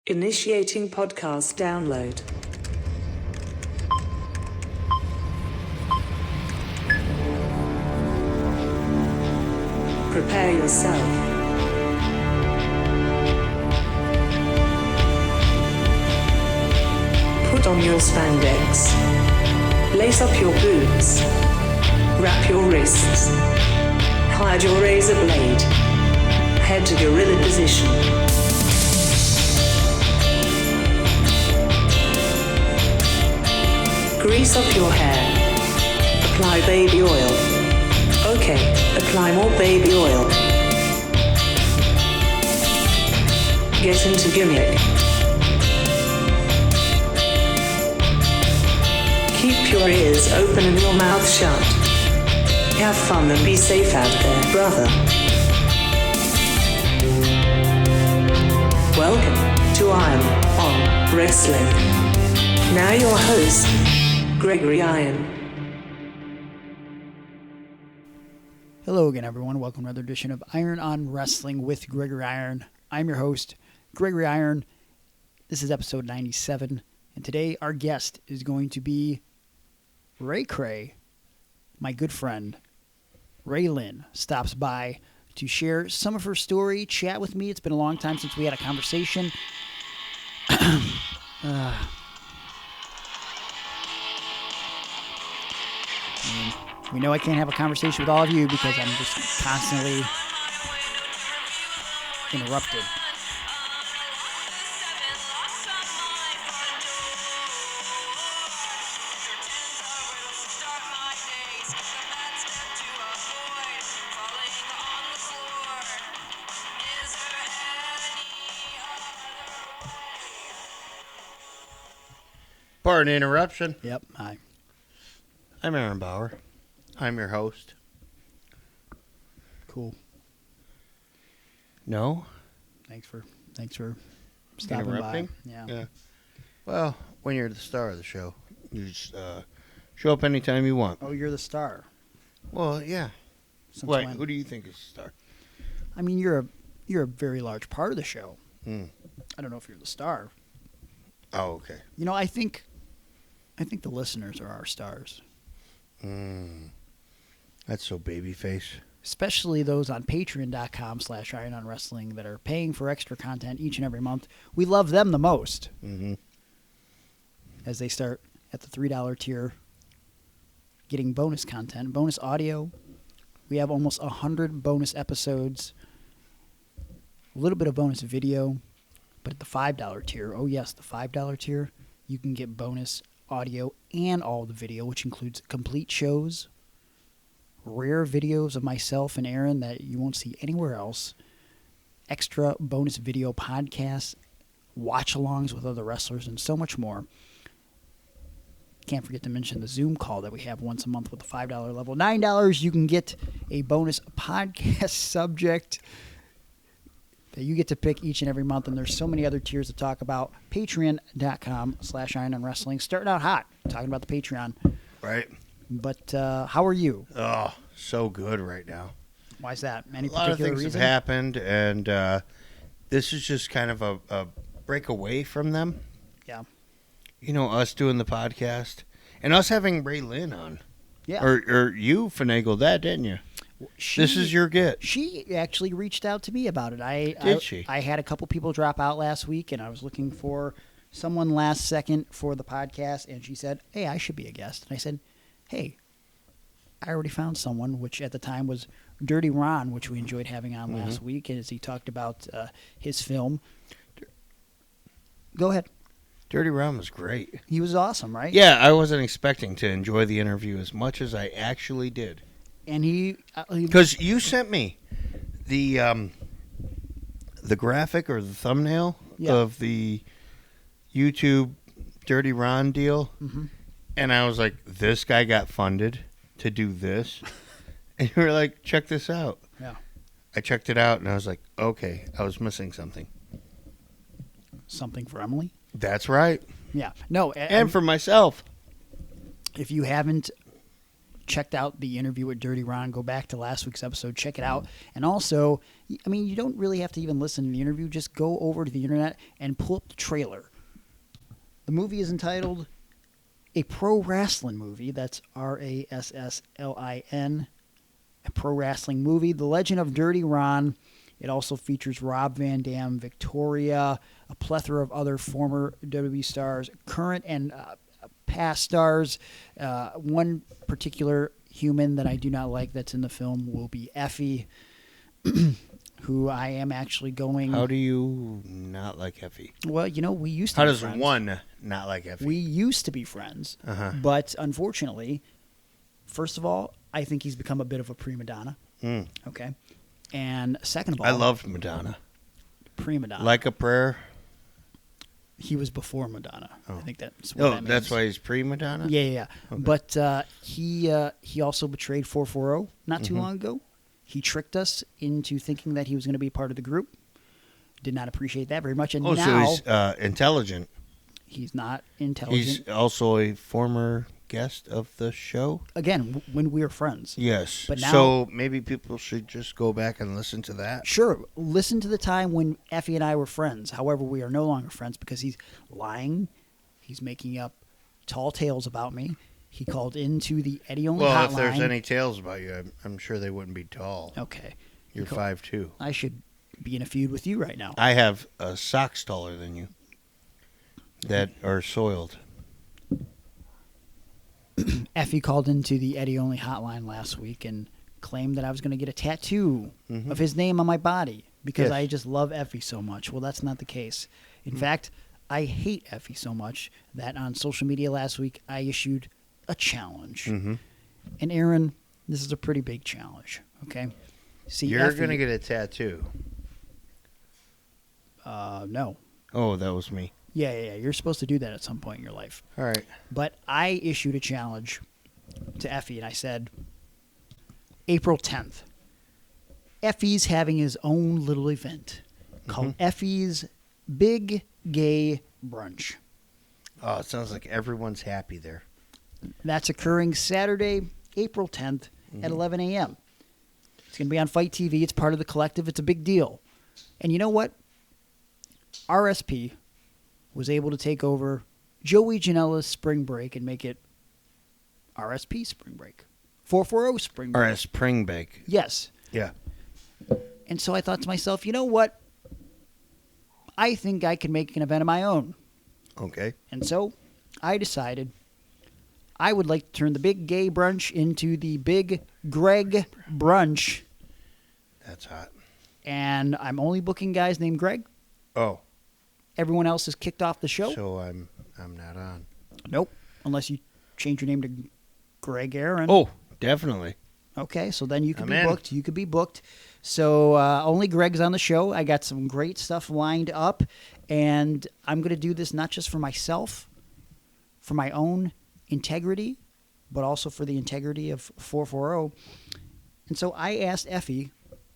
Initiating podcast download. Prepare yourself. Put on your spandex. Lace up your boots. Wrap your wrists. Hide your razor blade. Head to gorilla position. Grease up your hair. Apply baby oil. Okay, apply more baby oil. Get into gimmick. Keep your ears open and your mouth shut. Have fun and be safe out there, brother. Welcome to I'm on Wrestling. Now your host, Gregory Iron. Hello again, everyone. Welcome to another edition of Iron on Wrestling with Gregory Iron. I'm your host, Gregory Iron. This is episode 97, and today our guest is going to be Ray Cray. My good friend, Ray Lyn, stops by to share some of her story, chat with me. It's been a long time since we had a conversation. We know I can't have a conversation with all of you because I'm just constantly interrupted. Pardon the interruption. Yep, hi. I'm Aaron Bauer. I'm your host. Cool. No? Thanks for stopping Interrupting? by. Yeah. Well, when you're the star of the show, you just show up anytime you want. Oh, you're the star. Well, yeah. Since Wait, when? who do you think is the star? I mean, you're a very large part of the show. Mm. I don't know if you're the star. Oh, okay. You know, I think the listeners are our stars. That's so babyface. Especially those on patreon.com/irononwrestling that are paying for extra content each and every month. We love them the most. Mm-hmm. As they start at the $3 tier, getting bonus content, bonus audio. We have almost 100 bonus episodes, a little bit of bonus video. But at the $5 tier, oh yes, the $5 tier, you can get bonus audio and all the video, which includes complete shows, rare videos of myself and Aaron that you won't see anywhere else, extra bonus video podcasts, watch-alongs with other wrestlers, and so much more. Can't forget to mention the Zoom call that we have once a month with the $5 level. $9, you can get a bonus podcast subject that you get to pick each and every month, and there's so many other tiers to talk about. Patreon.com/irononwrestling. Starting out hot, talking about the Patreon. Right. But how are you? Oh, so good right now. Why is that? Any A lot of particular things reason? have happened, and this is just kind of a break away from them. Yeah. You know, us doing the podcast, and us having Ray Lyn on. Yeah. Or you finagled that, didn't you? This is your get. She actually reached out to me about it. Did she? I had a couple people drop out last week, and I was looking for someone last second for the podcast, and she said, hey, I should be a guest. And I said, hey, I already found someone, which at the time was Dirty Ron, which we enjoyed having on last week, as he talked about his film. Go ahead. Dirty Ron was great. He was awesome, right? Yeah, I wasn't expecting to enjoy the interview as much as I actually did. And he Because you sent me the graphic or the thumbnail of the YouTube Dirty Ron deal, and I was like, this guy got funded to do this. And you were like, check this out. Yeah. I checked it out, and I was like, okay, I was missing something. Something for Emily? That's right. Yeah. No. And for myself. If you haven't checked out the interview with Dirty Ron, go back to last week's episode, check it out. And also, I mean, you don't really have to even listen to the interview. Just go over to the internet and pull up the trailer. The movie is entitled A Pro Wrestling Movie. That's RASSLIN. A pro wrestling movie. The Legend of Dirty Ron. It also features Rob Van Dam, Victoria, a plethora of other former WWE stars, current and past stars. One particular human that I do not like that's in the film will be EFFY, who I am actually going... How do you not like EFFY? Well, you know, we used to How be does friends. one not like EFFY? We used to be friends, but unfortunately, first of all, I think he's become a bit of a prima donna. Okay? And second of all... I loved Madonna. Prima donna. Like a Prayer? He was before Madonna. I think that's what Oh, that means. that's why he's pre-Madonna? Yeah. Okay. But he also betrayed 440 not too long ago. He tricked us into thinking that he was going to be part of the group. Did not appreciate that very much. And now so he's intelligent. he's not intelligent. He's also a former guest of the show? Again, when we were friends. Yes. But now- so maybe people should just go back and listen to that? Sure, listen to the time when Effie and I were friends. However, we are no longer friends because he's lying. He's making up tall tales about me. He called into the Eddy Only Hotline. Well, if there's any tales about you, I'm sure they wouldn't be tall. Okay. You're 5'2". I should be in a feud with you right now. I have socks taller than you that are soiled. Effie called into the Eddy Only Hotline last week and claimed that I was going to get a tattoo of his name on my body because Yes. I just love Effie so much. Well, that's not the case. In fact, I hate Effie so much that on social media last week I issued a challenge. And Aaron, this is a pretty big challenge, okay? See, You're Effie- going to get a tattoo. no. Oh, that was me. Yeah. You're supposed to do that at some point in your life. All right. But I issued a challenge to Effie, and I said, April 10th, Effie's having his own little event called Effie's Big Gay Brunch. Oh, it sounds like everyone's happy there. That's occurring Saturday, April 10th at 11 a.m. It's going to be on Fight TV. It's part of the collective. It's a big deal. And you know what? RSP was able to take over Joey Janela's Spring Break and make it RSP Spring Break. 440 Spring Break. Or a spring bake. Yes. Yeah. And so I thought to myself, you know what? I think I can make an event of my own. Okay. And so I decided I would like to turn the Big Gay Brunch into the Big Greg Brunch. That's hot. And I'm only booking guys named Greg. Oh. Everyone else is kicked off the show. So I'm not on. Nope. Unless you change your name to Greg Aaron. Oh, definitely. Okay, so then you could I'm be in. booked. You could be booked. So only Greg's on the show. I got some great stuff lined up. And I'm going to do this not just for myself, for my own integrity, but also for the integrity of 440. And so I asked Effie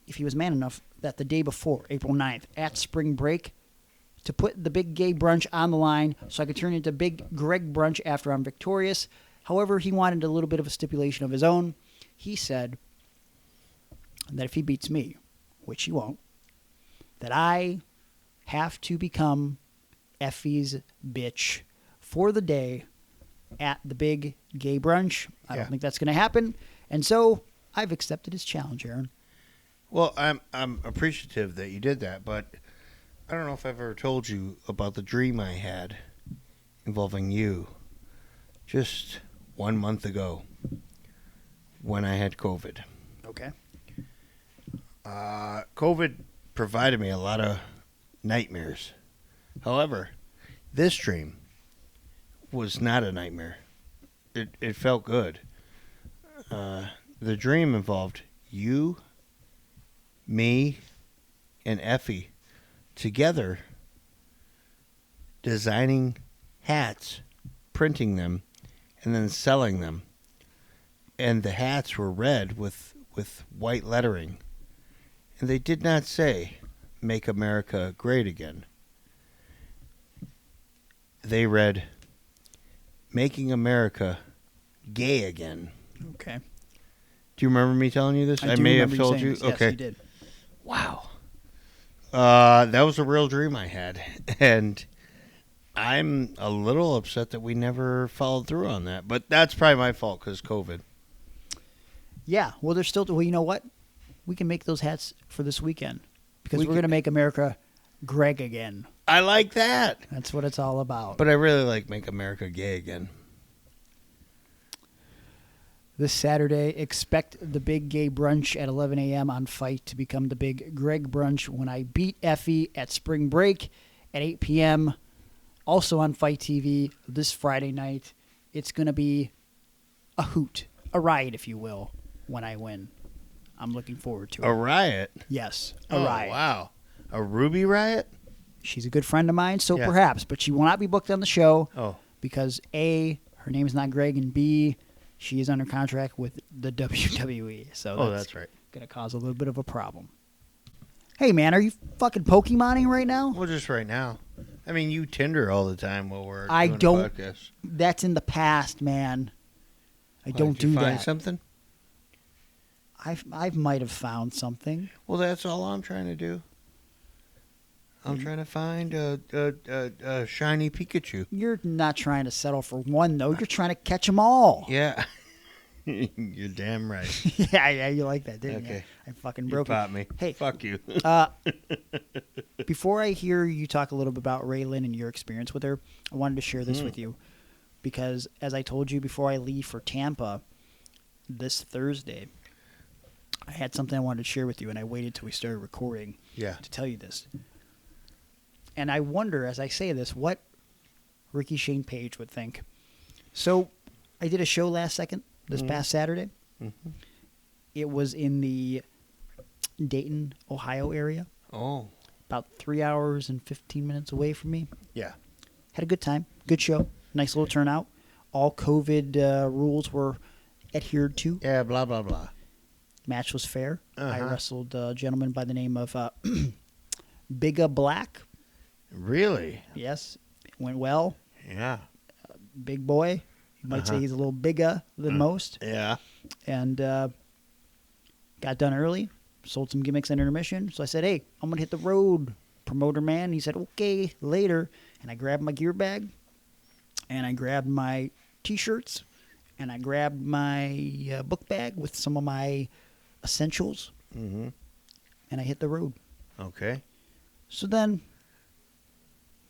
if he was man enough that the day before, April 9th, at Spring Break, to put the Big Gay Brunch on the line so I could turn it into Big Greg Brunch after I'm victorious. However, he wanted a little bit of a stipulation of his own. He said that if he beats me, which he won't, that I have to become Effie's bitch for the day at the Big Gay Brunch. I don't think that's going to happen. And so I've accepted his challenge, Aaron. Well, I'm appreciative that you did that, but I don't know if I've ever told you about the dream I had involving you just 1 month ago when I had COVID. Okay. COVID provided me a lot of nightmares. However, this dream was not a nightmare. It felt good. The dream involved you, me, and Effie together designing hats, printing them, and then selling them. And the hats were red with white lettering. And they did not say, "Make America Great Again." They read, "Making America Gay Again." Okay. Do you remember me telling you this? I do may have remember told saying you. this. Yes, Okay. you did. Wow. That was a real dream I had, and I'm a little upset that we never followed through on that. But that's probably my fault because COVID. Yeah. Well, there's still. Well, you know what? We can make those hats for this weekend because we're going to make America Greg again. I like that. That's what it's all about. But I really like Make America Gay Again. This Saturday, expect the big gay brunch at 11 a.m. on Fight to become the big Greg brunch when I beat EFFY at Spring Break at 8 p.m. Also on Fight TV this Friday night. It's going to be a hoot, a riot, if you will, when I win. I'm looking forward to it. A riot? Yes, a riot. Wow. A Ruby riot? She's a good friend of mine, so Yeah. perhaps, but she will not be booked on the show Oh. because A, her name is not Greg, and B, she is under contract with the WWE. So That's right. Going to cause a little bit of a problem. Hey, man, are you fucking Pokemoning right now? Well, just right now. I mean, you Tinder all the time while we're I doing don't- a podcast. That's in the past, man. I Why, don't did you do find that. something? I might have found something. Well, that's all I'm trying to do. I'm trying to find a shiny Pikachu. You're not trying to settle for one, though. You're trying to catch them all. Yeah. You're damn right. yeah, you like that, didn't you? Okay. I fucking You broke popped it. me. Hey, Fuck you. before I hear you talk a little bit about Ray Lyn and your experience with her, I wanted to share this with you because, as I told you before I leave for Tampa this Thursday, I had something I wanted to share with you, and I waited till we started recording Yeah. to tell you this. And I wonder, as I say this, what Ricky Shane Page would think. So I did a show this past Saturday. Mm-hmm. It was in the Dayton, Ohio area. Oh. About 3 hours and 15 minutes away from me. Yeah. Had a good time. Good show. Nice little turnout. All COVID rules were adhered to. Yeah, blah, blah, blah. Match was fair. I Uh-huh. wrestled a gentleman by the name of Bigga Black. Really? Yes. It went well. Yeah. Big boy. You might say he's a little bigger than most. Yeah. And got done early. Sold some gimmicks at intermission. So I said, hey, I'm going to hit the road, promoter man. He said, okay, later. And I grabbed my gear bag. And I grabbed my T-shirts. And I grabbed my book bag with some of my essentials. Mm-hmm. And I hit the road. Okay. So then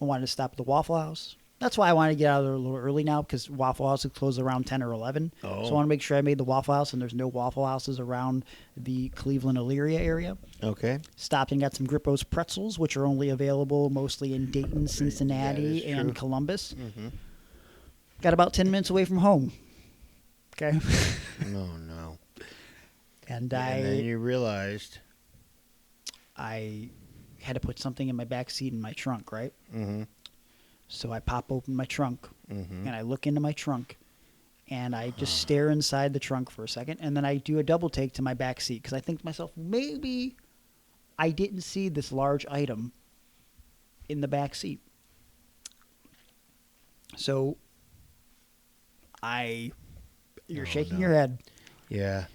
I wanted to stop at the Waffle House. That's why I wanted to get out of there a little early now, because Waffle House is closed around 10 or 11. Oh. So I want to make sure I made the Waffle House, and there's no Waffle Houses around the Cleveland-Elyria area. Okay. Stopped and got some Grippo's pretzels, which are only available mostly in Dayton, Cincinnati, That is and true. Columbus. Mm-hmm. Got about 10 minutes away from home. Okay. No. And And then you realized. I had to put something in my back seat in my trunk, right? Mm-hmm. So I pop open my trunk, Mm-hmm. and I look into my trunk, and I just stare inside the trunk for a second, and then I do a double take to my back seat, because I think to myself, maybe I didn't see this large item in the back seat. So you're shaking your head. Yeah.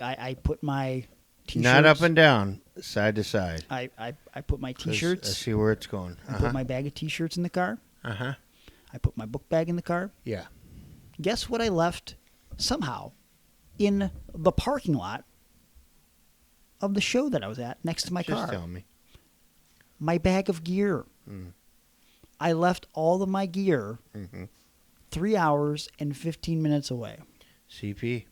I put my T-shirts. Not up and down, side to side. I put my 'Cause I T-shirts. see where it's going. I put my bag of T-shirts in the car. Uh-huh. I put my book bag in the car. Yeah. Guess what I left somehow in the parking lot of the show that I was at next to my Just car? tell me. My bag of gear. Mm. I left all of my gear Mm-hmm. 3 hours and 15 minutes away. CP.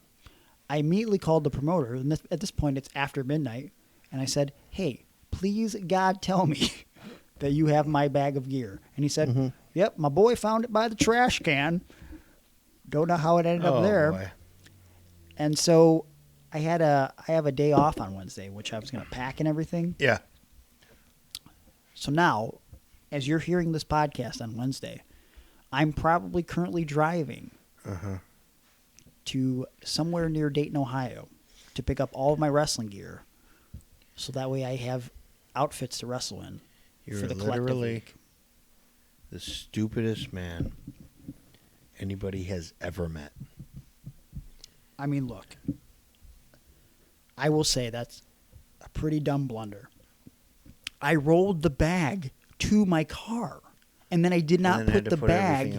I immediately called the promoter, and at this point it's after midnight, and I said, hey, please, God, tell me that you have my bag of gear. And he said, yep, my boy found it by the trash can. Don't know how it ended up there. Boy. And so I have a day off on Wednesday, which I was going to pack and everything. Yeah. So now, as you're hearing this podcast on Wednesday, I'm probably currently driving Uh-huh. to somewhere near Dayton, Ohio, to pick up all of my wrestling gear, so that way I have outfits to wrestle in You're for the collective literally week. the stupidest man anybody has ever met. I mean, look. I will say that's a pretty dumb blunder. I rolled the bag to my car, and then I did not put the bag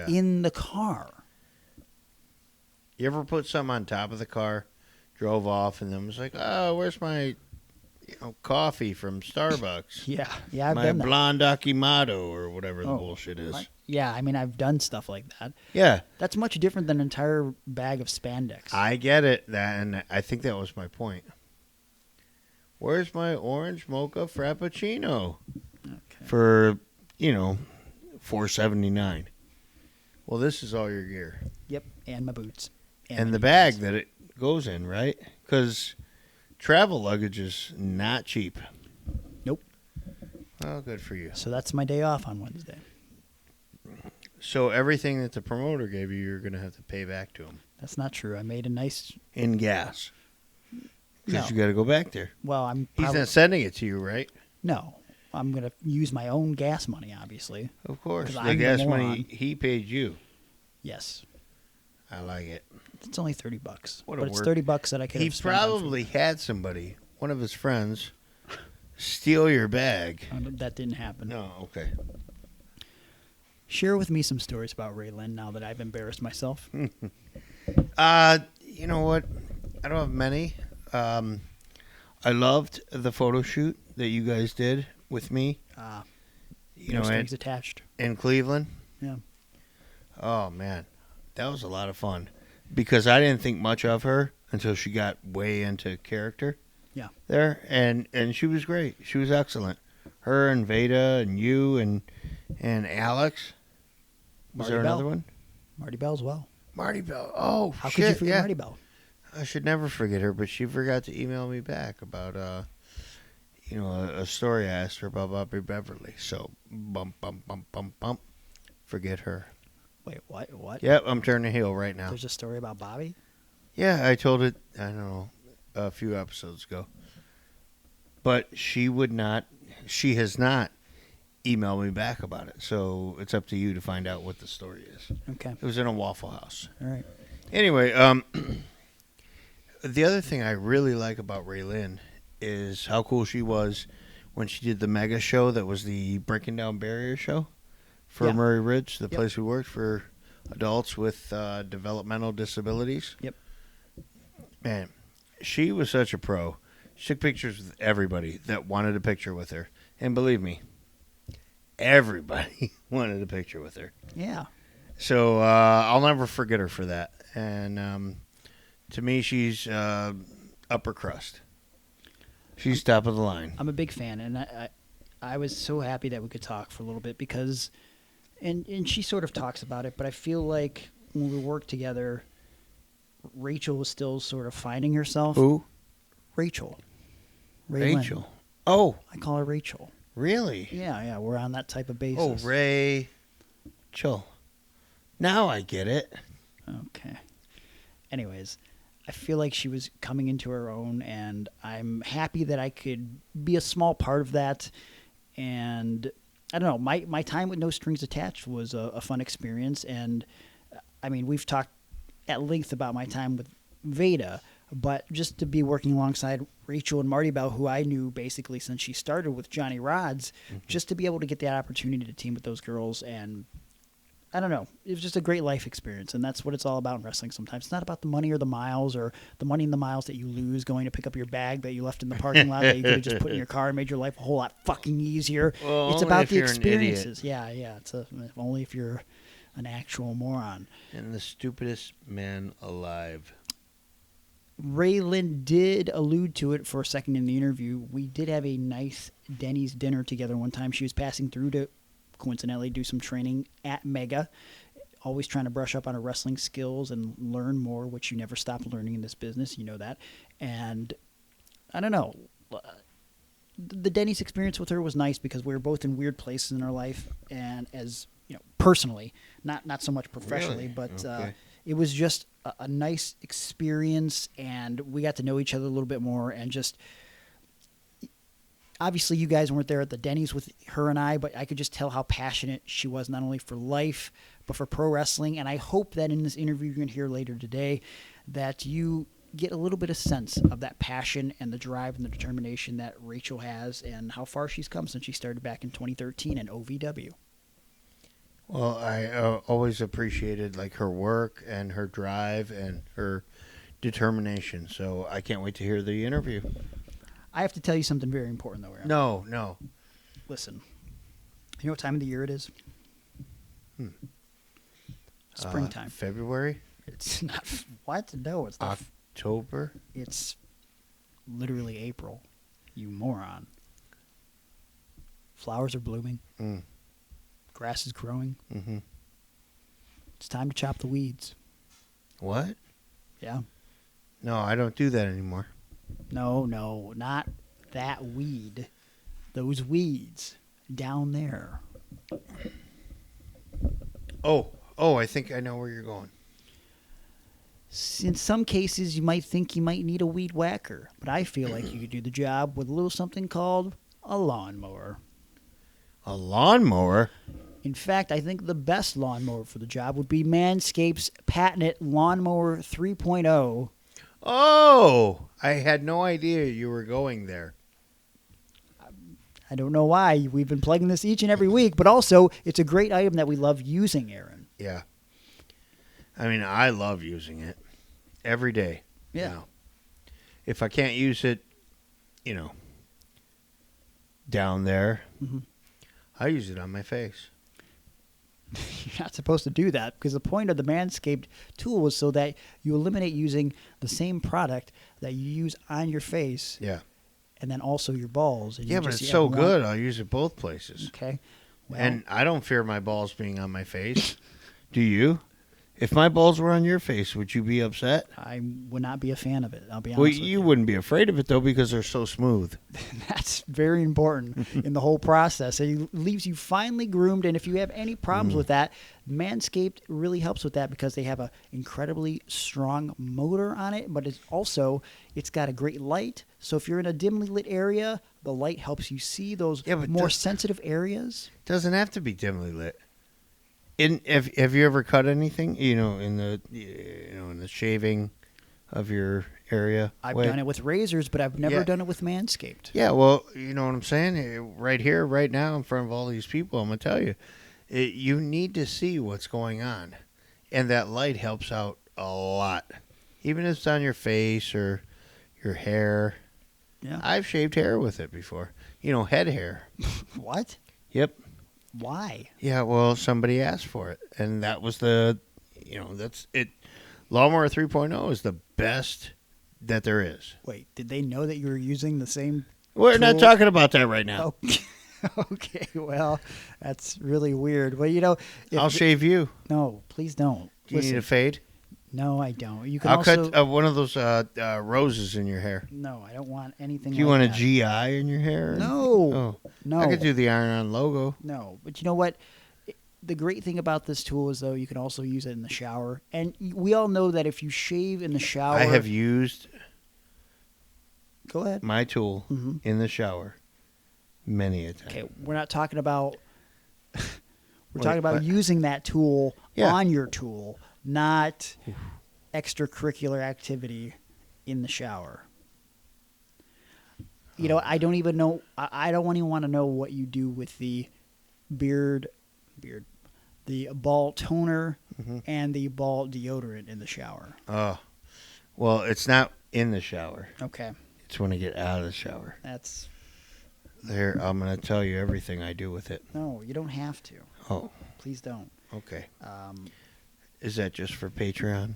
in the car. You ever put something on top of the car, drove off, and then was like, oh, where's my coffee from Starbucks? Yeah, I've my done that. blonde Akimato or whatever the bullshit is. Yeah, I mean, I've done stuff like that. Yeah. That's much different than an entire bag of spandex. I get it, and I think that was my point. Where's my orange mocha frappuccino? Okay. For, $4.79. Well, this is all your gear. Yep, and my boots. And the bag that it goes in, right? Because travel luggage is not cheap. Nope. Oh, good for you. So that's my day off on Wednesday. So everything that the promoter gave you, you're going to have to pay back to him. That's not true. I made a nice... In gas. Because No. you got to go back there. Well, He's not sending it to you, right? No. I'm going to use my own gas money, obviously. Of course. 'Cause The I'm gas the money moron. he paid you. Yes. I like it. It's only $30. What a but it's work. $30 that I could He have spent on probably had somebody, one of his friends, steal your bag. food. That didn't happen. No, okay. Share with me some stories about Ray Lyn now that I've embarrassed myself. You know what? I don't have many. I loved the photo shoot that you guys did with me. No strings attached. In Cleveland. Yeah. Oh man, that was a lot of fun because I didn't think much of her until she got way into character. Yeah. There and she was great. She was excellent. Her and Veda and you and Alex. Was Marti there another Belle. one? Marti Belle as well. Marti Belle. Oh, How shit, could you forget yeah. Marti Belle? I should never forget her, but she forgot to email me back about a story I asked her about Bobby Beverly. So bump. Forget her. Wait, what? Yep, I'm turning heel right now. There's a story about Bobby? Yeah, I told it, I don't know, a few episodes ago. But she has not emailed me back about it. So it's up to you to find out what the story is. Okay. It was in a Waffle House. All right. Anyway, the other thing I really like about Ray Lyn is how cool she was when she did the mega show that was the Breaking Down Barrier show for Murray Ridge, the place we worked for adults with developmental disabilities. Yep. Man, she was such a pro. She took pictures with everybody that wanted a picture with her. And believe me, everybody wanted a picture with her. Yeah. So I'll never forget her for that. And to me, she's upper crust. She's top of the line. I'm a big fan, and I was so happy that we could talk for a little bit because, and she sort of talks about it, but I feel like when we worked together, Rachel was still sort of finding herself. Who? Rachel. Ray Lyn. Rachel. Oh, I call her Rachel. really? Yeah, we're on that type of basis. Oh, Rachel. Now I get it. Okay. Anyways, I feel like she was coming into her own, and I'm happy that I could be a small part of that. And I don't know, my time with No Strings Attached was a fun experience. And I mean, we've talked at length about my time with Veda, but just to be working alongside Rachel and Marti Belle, who I knew basically since she started with Johnny Rods, just to be able to get that opportunity to team with those girls, and I don't know, it was just a great life experience, and that's what it's all about in wrestling sometimes. It's not about the money or the miles or the money and the miles that you lose going to pick up your bag that you left in the parking lot that you could have just put in your car and made your life a whole lot fucking easier. Well, it's only about if the you're an idiot. experiences. Yeah, it's only if you're an actual moron. And the stupidest man alive. Ray Lyn did allude to it for a second in the interview. We did have a nice Denny's dinner together one time. She was passing through to, coincidentally, do some training at Mega, always trying to brush up on her wrestling skills and learn more, which you never stop learning in this business. You know that. And I don't know. The Denny's experience with her was nice because we were both in weird places in our life, and as you know, personally, not so much professionally, Really? but Okay. it was just a nice experience, and we got to know each other a little bit more, and just obviously you guys weren't there at the Denny's with her and I, but I could just tell how passionate she was, not only for life, but for pro wrestling. And I hope that in this interview you're going to hear later today that you get a little bit of sense of that passion and the drive and the determination that Rachel has and how far she's come since she started back in 2013 in OVW. Well, I always appreciated like her work and her drive and her determination. So I can't wait to hear the interview. I have to tell you something very important, though, Aaron. No. Listen. You know what time of the year it is? Springtime. February? It's not. What? No, it's not. October? It's literally April. You moron. Flowers are blooming. Grass is growing. Mm-hmm. It's time to chop the weeds. What? Yeah. No, I don't do that anymore. No, not that weed. Those weeds down there. Oh, I think I know where you're going. In some cases, you might think you might need a weed whacker, but I feel like you could do the job with a little something called a lawnmower. A lawnmower? In fact, I think the best lawnmower for the job would be Manscaped's patented Lawnmower 3.0. Oh, I had no idea you were going there. I don't know why. We've been plugging this each and every week, but also it's a great item that we love using, Aaron. Yeah. I mean, I love using it every day. Yeah. You know. If I can't use it, down there, I use it on my face. You're not supposed to do that because the point of the Manscaped tool was so that you eliminate using the same product that you use on your face. Yeah. And then also your balls. And Yeah, but it's so good. I'll use it both places. Okay. Well, And I don't fear my balls being on my face. Do you? If my balls were on your face, would you be upset? I would not be a fan of it. I'll be honest Well, with you wouldn't be afraid of it, though, because they're so smooth. That's very important in the whole process. It leaves you finely groomed, and if you have any problems with that, Manscaped really helps with that because they have an incredibly strong motor on it, but it's got a great light. So if you're in a dimly lit area, the light helps you see those more sensitive areas. It doesn't have to be dimly lit. Have you ever cut anything? In the shaving of your area. I've done it with razors, but I've never done it with Manscaped. Yeah, well, you know what I'm saying. Right here, right now, in front of all these people, I'm gonna tell you, you need to see what's going on, and that light helps out a lot, even if it's on your face or your hair. Yeah, I've shaved hair with it before. Head hair. What? Yep. Why? Yeah, well, somebody asked for it, and that was that's it. Lawnmower 3.0 is the best that there is. Wait, did they know that you were using the same We're tool? not talking about that right now. Okay, well, that's really weird. Well, I'll shave you. No, please don't. Do you need a fade? No, I don't. You can I'll also cut one of those roses in your hair. No, I don't want anything. Do you like want that. a GI in your hair? No. No. I could do the Iron-On logo. No, but you know what? The great thing about this tool is, though, you can also use it in the shower. And we all know that if you shave in the shower... I have used Go ahead. my tool in the shower many a time. Okay, we're not talking about... We're Wait, talking about what? using that tool Yeah. on your tool, not extracurricular activity in the shower. I don't even know... I don't even want to know what you do with the the ball toner and the ball deodorant in the shower. Oh, well, it's not in the shower. Okay. It's when I get out of the shower. That's... There, I'm going to tell you everything I do with it. No, you don't have to. Oh, Please don't. okay. Is that just for Patreon?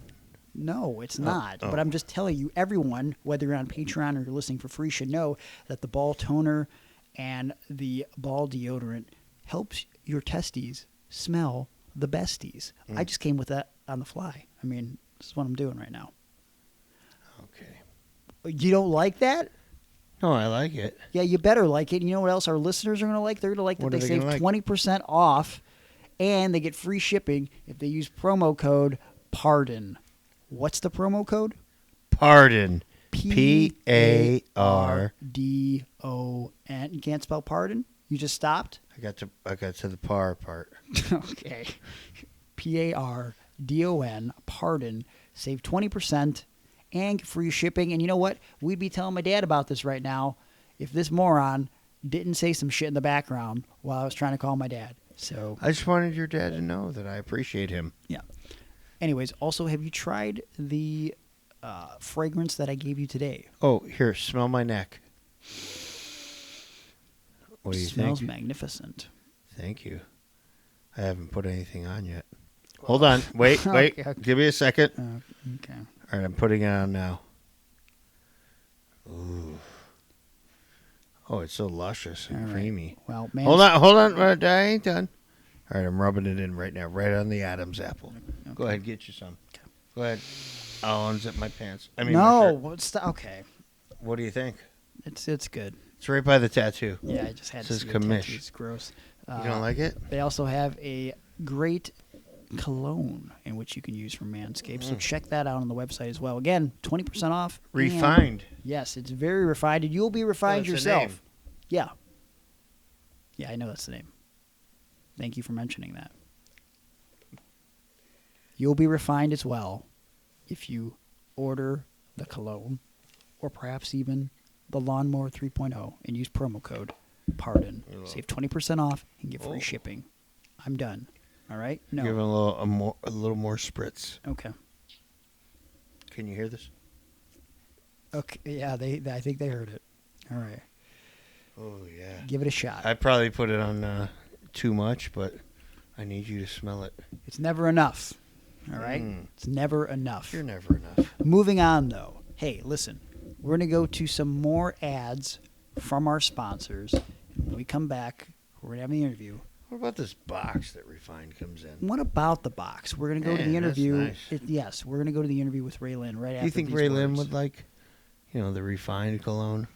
No, it's not. oh. But I'm just telling you, everyone, whether you're on Patreon or you're listening for free, should know that the ball toner and the ball deodorant helps your testes smell the besties. I just came with that on the fly. I mean, this is what I'm doing right now. Okay. You don't like that? No, I like it. Yeah, you better like it. You know what else our listeners are going to like? They're going to like that What they are they save gonna like? 20% off, and they get free shipping if they use promo code PARDON. What's the promo code? Pardon. Pardon. P-A-R-D-O-N. You can't spell pardon? You just stopped? I got to the par part. Okay. Pardon. Pardon. Save 20% and get free shipping. And you know what? We'd be telling my dad about this right now if this moron didn't say some shit in the background while I was trying to call my dad. So I just wanted your dad to know that I appreciate him. Yeah. Anyways, also, have you tried the fragrance that I gave you today? Oh, here, smell my neck. What do you think? Smells magnificent. Thank you. I haven't put anything on yet. Hold on. Wait. Okay. Give me a second. Okay. All right, I'm putting it on now. Ooh. Oh, it's so luscious and creamy. Well, man. Hold on. I ain't done. All right, I'm rubbing it in right now, right on the Adam's apple. Okay. Go ahead, get you some. Okay. Go ahead. I'll unzip my pants. Okay. What do you think? It's good. It's right by the tattoo. Yeah, I just had to see the commish. tattoo. It's gross. You don't like it? They also have a great cologne in which you can use from Manscaped. So check that out on the website as well. Again, 20% off. Refined. Yes, it's very refined, and you'll be refined yourself. Yeah. Yeah, I know that's the name. Thank you for mentioning that. You'll be refined as well if you order the cologne or perhaps even the Lawnmower 3.0 and use promo code PARDON. Save 20% off and get free shipping. I'm done. All right? No. Give it a little more spritz. Okay. Can you hear this? Okay. Yeah, I think they heard it. All right. Oh, yeah. Give it a shot. I probably put it on too much, but I need you to smell it. It's never enough. All right? It's never enough. You're never enough. Moving on, though. Hey, listen. We're going to go to some more ads from our sponsors. When we come back, we're going to have the interview. What about this box that Refined comes in? What about the box? We're going to go to the interview. That's nice. Yes, we're going to go to the interview with Ray Lyn right after. Do you think Ray Lyn would like, the Refined cologne?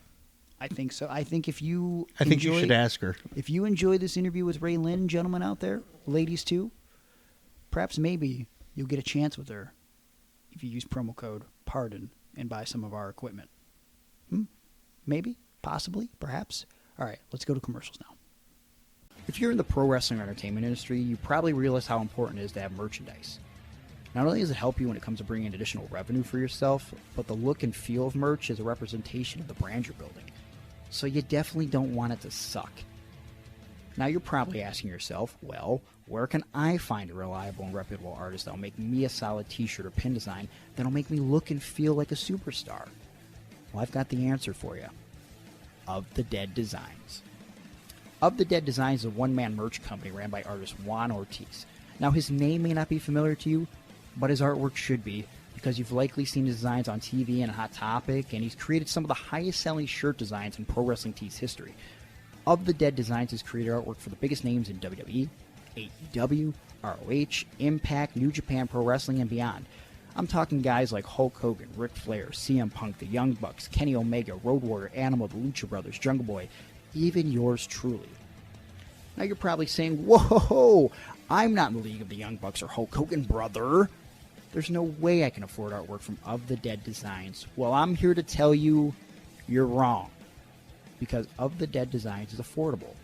I think so. I think if you you should ask her. If you enjoy this interview with Ray Lyn, gentlemen out there, ladies too, perhaps maybe you'll get a chance with her if you use promo code PARDON and buy some of our equipment. Maybe, possibly, perhaps. All right, let's go to commercials now. If you're in the pro wrestling or entertainment industry, you probably realize how important it is to have merchandise. Not only does it help you when it comes to bringing in additional revenue for yourself, but the look and feel of merch is a representation of the brand you're building. So you definitely don't want it to suck. Now you're probably asking yourself, well, where can I find a reliable and reputable artist that'll make me a solid t-shirt or pin design that'll make me look and feel like a superstar? Well, I've got the answer for you. Of the Dead Designs. Of the Dead Designs is a one-man merch company ran by artist Juan Ortiz. Now, his name may not be familiar to you, but his artwork should be, because you've likely seen his designs on TV and Hot Topic, and he's created some of the highest-selling shirt designs in Pro Wrestling Tees history. Of the Dead Designs has created artwork for the biggest names in WWE, AEW, ROH, Impact, New Japan Pro Wrestling, and beyond. I'm talking guys like Hulk Hogan, Ric Flair, CM Punk, the Young Bucks, Kenny Omega, Road Warrior, Animal, the Lucha Brothers, Jungle Boy, even yours truly. Now you're probably saying, whoa, I'm not in the league of the Young Bucks or Hulk Hogan, brother. There's no way I can afford artwork from Of the Dead Designs. Well, I'm here to tell you you're wrong, because Of the Dead Designs is affordable.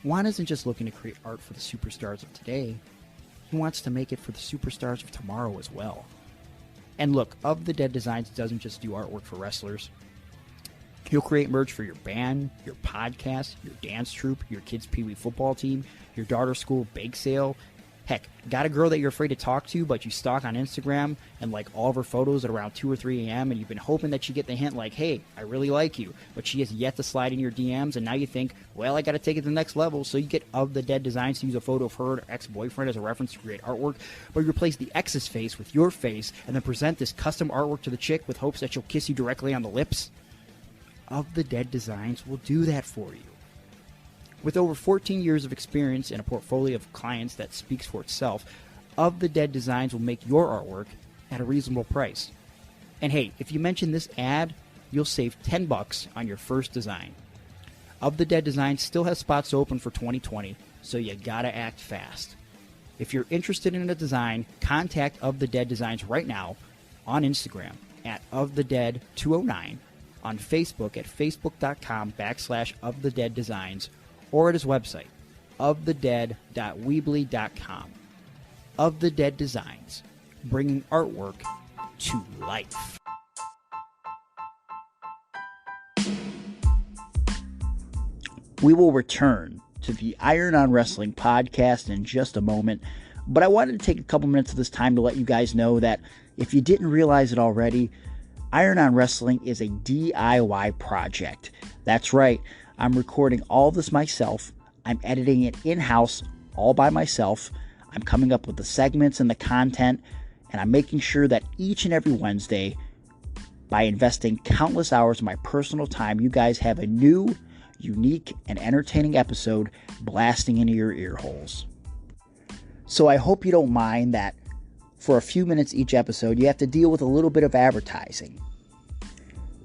Juan isn't just looking to create art for the superstars of today. He wants to make it for the superstars of tomorrow as well. And look, Of the Dead Designs doesn't just do artwork for wrestlers. He'll create merch for your band, your podcast, your dance troupe, your kids' pee-wee football team, your daughter's school bake sale. Heck, got a girl that you're afraid to talk to, but you stalk on Instagram and like all of her photos at around 2 or 3 a.m., and you've been hoping that she get the hint like, hey, I really like you, but she has yet to slide in your DMs, and now you think, well, I got to take it to the next level, so you get Of the Dead Designs to use a photo of her ex-boyfriend as a reference to create artwork, but you replace the ex's face with your face, and then present this custom artwork to the chick with hopes that she'll kiss you directly on the lips. Of the Dead Designs will do that for you. With over 14 years of experience and a portfolio of clients that speaks for itself, Of the Dead Designs will make your artwork at a reasonable price. And hey, if you mention this ad, you'll save $10 on your first design. Of the Dead Designs still has spots open for 2020, so you gotta act fast. If you're interested in a design, contact Of the Dead Designs right now on Instagram at ofthedead209, on Facebook at facebook.com/ofthedeaddesigns, or at his website, ofthedead.weebly.com. Of the Dead Designs, bringing artwork to life. We will return to the Iron on Wrestling podcast in just a moment, but I wanted to take a couple minutes of this time to let you guys know that if you didn't realize it already, Iron on Wrestling is a DIY project. That's right, I'm recording all this myself, I'm editing it in-house all by myself, I'm coming up with the segments and the content, and I'm making sure that each and every Wednesday, by investing countless hours of my personal time, you guys have a new, unique, and entertaining episode blasting into your ear holes. So I hope you don't mind that for a few minutes each episode, you have to deal with a little bit of advertising.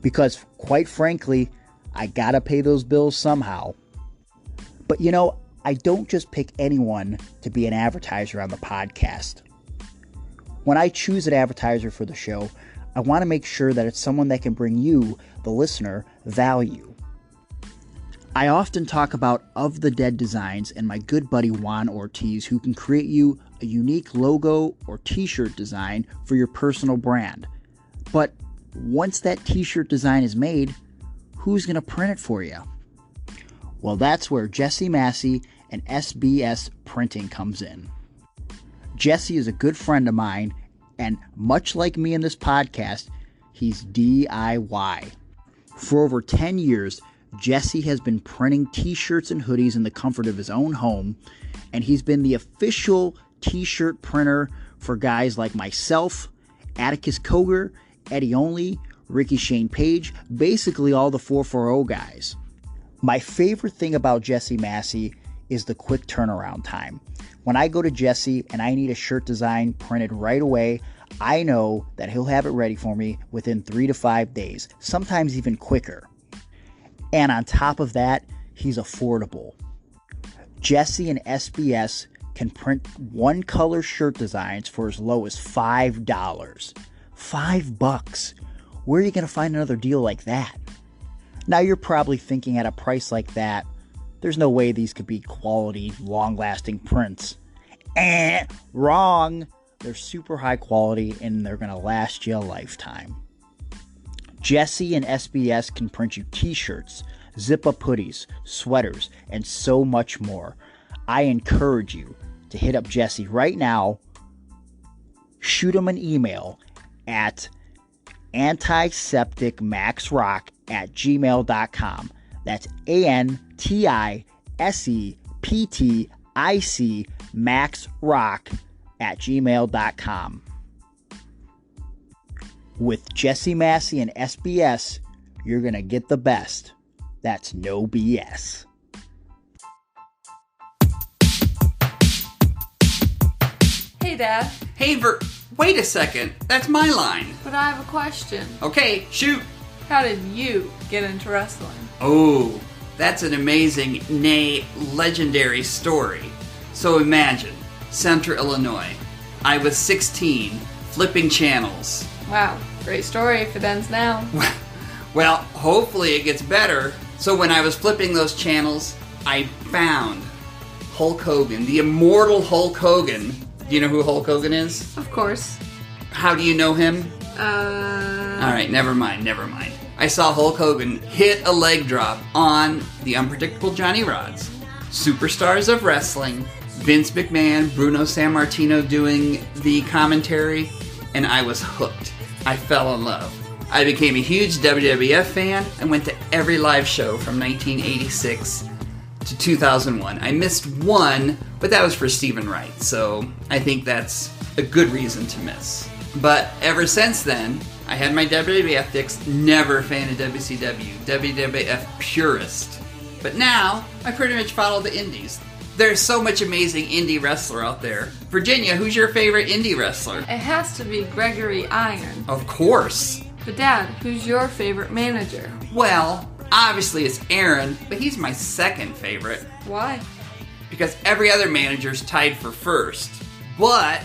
Because, quite frankly, I gotta pay those bills somehow. But you know, I don't just pick anyone to be an advertiser on the podcast. When I choose an advertiser for the show, I want to make sure that it's someone that can bring you, the listener, value. I often talk about Of the Dead Designs and my good buddy Juan Ortiz, who can create you a unique logo or t-shirt design for your personal brand. But once that t-shirt design is made, who's going to print it for you? Well, that's where Jesse Massey and SBS Printing comes in. Jesse is a good friend of mine, and much like me in this podcast, he's DIY. For over 10 years, Jesse has been printing t-shirts and hoodies in the comfort of his own home, and he's been the official t-shirt printer for guys like myself, Atticus Cogar, Eddy Only, Ricky Shane Page, basically all the 440 guys. My favorite thing about Jesse Massey is the quick turnaround time. When I go to Jesse and I need a shirt design printed right away, I know that he'll have it ready for me within 3 to 5 days, sometimes even quicker. And on top of that, he's affordable. Jesse and SBS can print one color shirt designs for as low as $5. $5. Where are you going to find another deal like that? Now you're probably thinking at a price like that, there's no way these could be quality, long-lasting prints. Wrong! They're super high quality and they're going to last you a lifetime. Jesse and SBS can print you t-shirts, zip-up hoodies, sweaters, and so much more. I encourage you to hit up Jesse right now. Shoot him an email at antisepticmaxrock@gmail.com. That's ANTISEPTIC maxrock@gmail.com. With Jesse Massey and SBS, you're going to get the best. That's no BS. Hey, Dad. Hey, wait a second. That's my line. But I have a question. Okay, shoot. How did you get into wrestling? Oh, that's an amazing, nay, legendary story. So imagine, Central Illinois. I was 16, flipping channels. Wow, great story if it ends now. Well, hopefully it gets better. So when I was flipping those channels, I found Hulk Hogan, the immortal Hulk Hogan. Do you know who Hulk Hogan is? Of course. How do you know him? Alright, never mind. I saw Hulk Hogan hit a leg drop on the unpredictable Johnny Rods. Superstars of wrestling, Vince McMahon, Bruno Sammartino doing the commentary, and I was hooked. I fell in love. I became a huge WWF fan and went to every live show from 1986 to 2001. I missed one, but that was for Stephen Wright, so I think that's a good reason to miss. But ever since then, I had my WWF dicks, never a fan of WCW, WWF purist. But now, I pretty much follow the indies. There's so much amazing indie wrestler out there. Virginia, who's your favorite indie wrestler? It has to be Gregory Iron. Of course. But Dad, who's your favorite manager? Well, obviously it's Aaron, but he's my second favorite. Why? Because every other manager's tied for first. But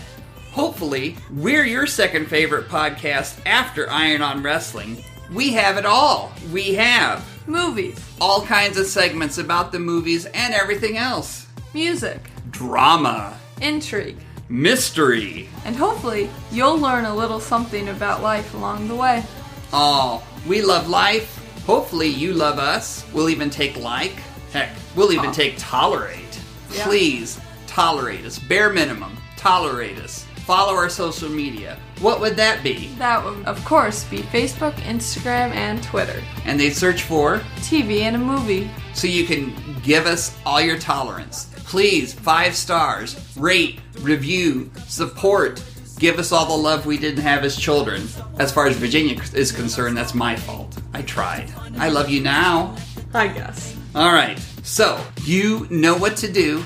hopefully, we're your second favorite podcast after Iron on Wrestling. We have it all. We have movies, all kinds of segments about the movies and everything else. Music, drama, intrigue, mystery, and hopefully you'll learn a little something about life along the way. Oh, we love life. Hopefully you love us. We'll even take like. Heck, we'll even take tolerate. Yeah. Please, tolerate us. Bare minimum, tolerate us. Follow our social media. What would that be? That would, of course, be Facebook, Instagram, and Twitter. And they search for TV and a movie. so you can give us all your tolerance. Please, 5 stars, rate, review, support. Give us all the love we didn't have as children. As far as Virginia is concerned, that's my fault. I tried. I love you now. I guess. All right, so you know what to do.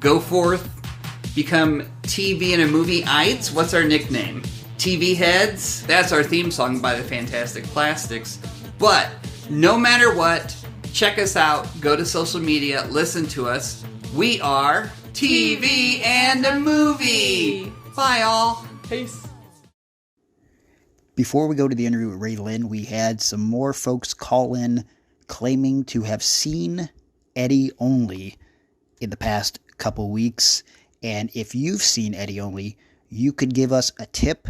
Go forth, become TV and a movie-ites. What's our nickname? TV Heads? That's our theme song by the Fantastic Plastics. But no matter what, check us out, go to social media, listen to us. We are TV and a Movie. Bye, all. Peace. Before we go to the interview with Ray Lyn, we had some more folks call in claiming to have seen Eddy Only in the past couple weeks. And if you've seen Eddy Only, you could give us a tip,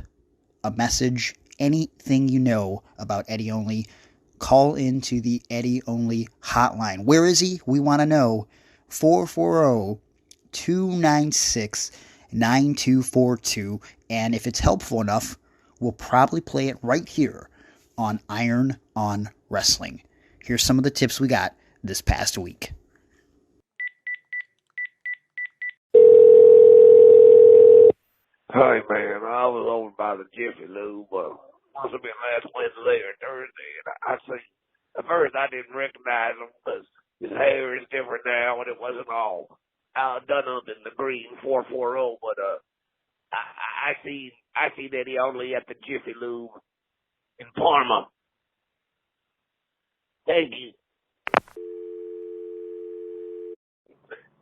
a message, anything you know about Eddy Only. Call into the Eddy Only hotline. Where is he? We want to know. 440-296-9242. And if it's helpful enough, we'll probably play it right here on Iron on Wrestling. Here's some of the tips we got this past week. Hey man, I was over by the Jiffy Lube, must have been last Wednesday or Thursday, and I see, at first I didn't recognize him because his hair is different now and it wasn't all done up in the green 440, but I see Eddy Only at the Jiffy Lube in Parma. Thank you.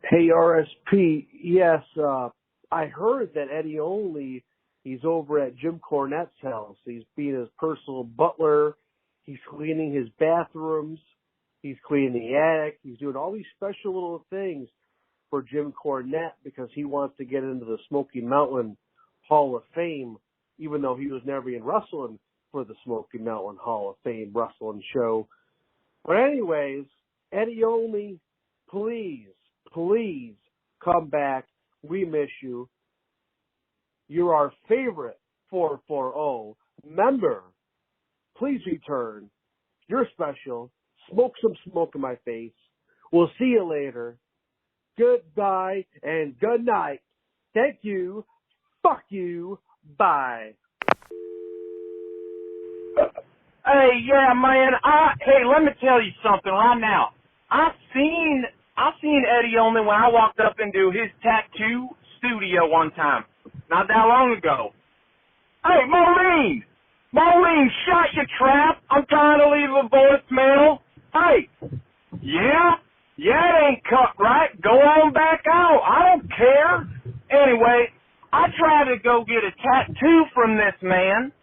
Hey, RSP. Yes, I heard that Eddy Only, he's over at Jim Cornette's house. He's being his personal butler. He's cleaning his bathrooms. He's cleaning the attic. He's doing all these special little things for Jim Cornette because he wants to get into the Smoky Mountain Hall of Fame, even though he was never in wrestling for the Smoky Mountain Hall of Fame wrestling show. But anyways, Eddy Only, please come back. We miss you. You're our favorite 440 member. Please return. You're special. Smoke some smoke in my face. We'll see you later. Goodbye and good night. Thank you. Fuck you. Bye. Hey, yeah, man. Hey, let me tell you something right now. I seen Eddy Only when I walked up into his tattoo studio one time, not that long ago. Hey, Maureen, shut your trap. I'm trying to leave a voicemail. Hey, yeah, it ain't cut right. Go on back out. I don't care. Anyway, I tried to go get a tattoo from this man.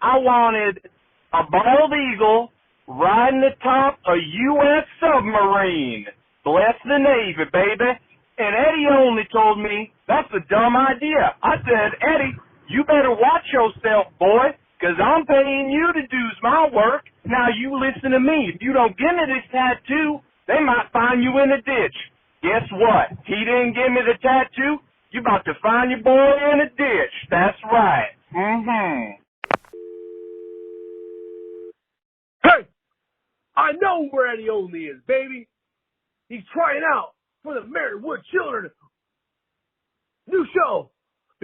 I wanted a bald eagle riding atop a U.S. submarine. Bless the Navy, baby. And Eddy Only told me that's a dumb idea. I said, Eddy, you better watch yourself, boy, because I'm paying you to do my work. Now you listen to me. If you don't give me this tattoo, they might find you in a ditch. Guess what? He didn't give me the tattoo. You about to find your boy in a ditch. That's right. Mm-hmm. Hey, I know where Eddy Only is, baby. He's trying out for the Marywood Children new show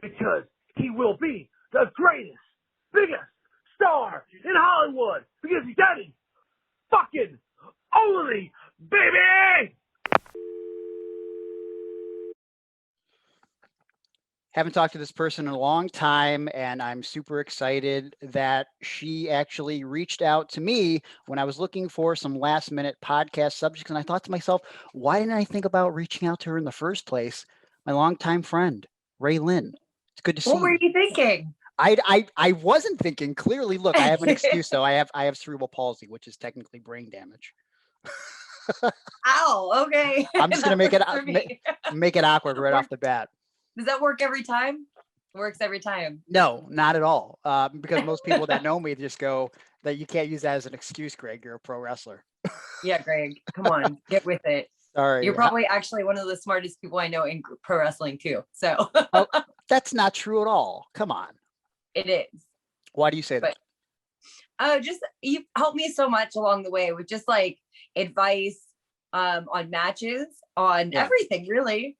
because he will be the greatest, biggest star in Hollywood because he's Eddy fucking Only, baby! Haven't talked to this person in a long time, and I'm super excited that she actually reached out to me when I was looking for some last-minute podcast subjects, and I thought to myself, why didn't I think about reaching out to her in the first place? My longtime friend, Ray Lyn. It's good to see you. What were you thinking? I wasn't thinking. Clearly, look, I have an excuse, though. I have cerebral palsy, which is technically brain damage. Ow, okay. I'm just going to make it awkward right off the bat. Does that work every time? Works every time. No, not at all. Because most people that know me just go that you can't use that as an excuse, Greg. You're a pro wrestler. Yeah, Greg, come on, get with it. Sorry. You're probably actually one of the smartest people I know in pro wrestling too. So that's not true at all. Come on. It is. Why do you say that? Just you helped me so much along the way with just like advice on matches, on everything really.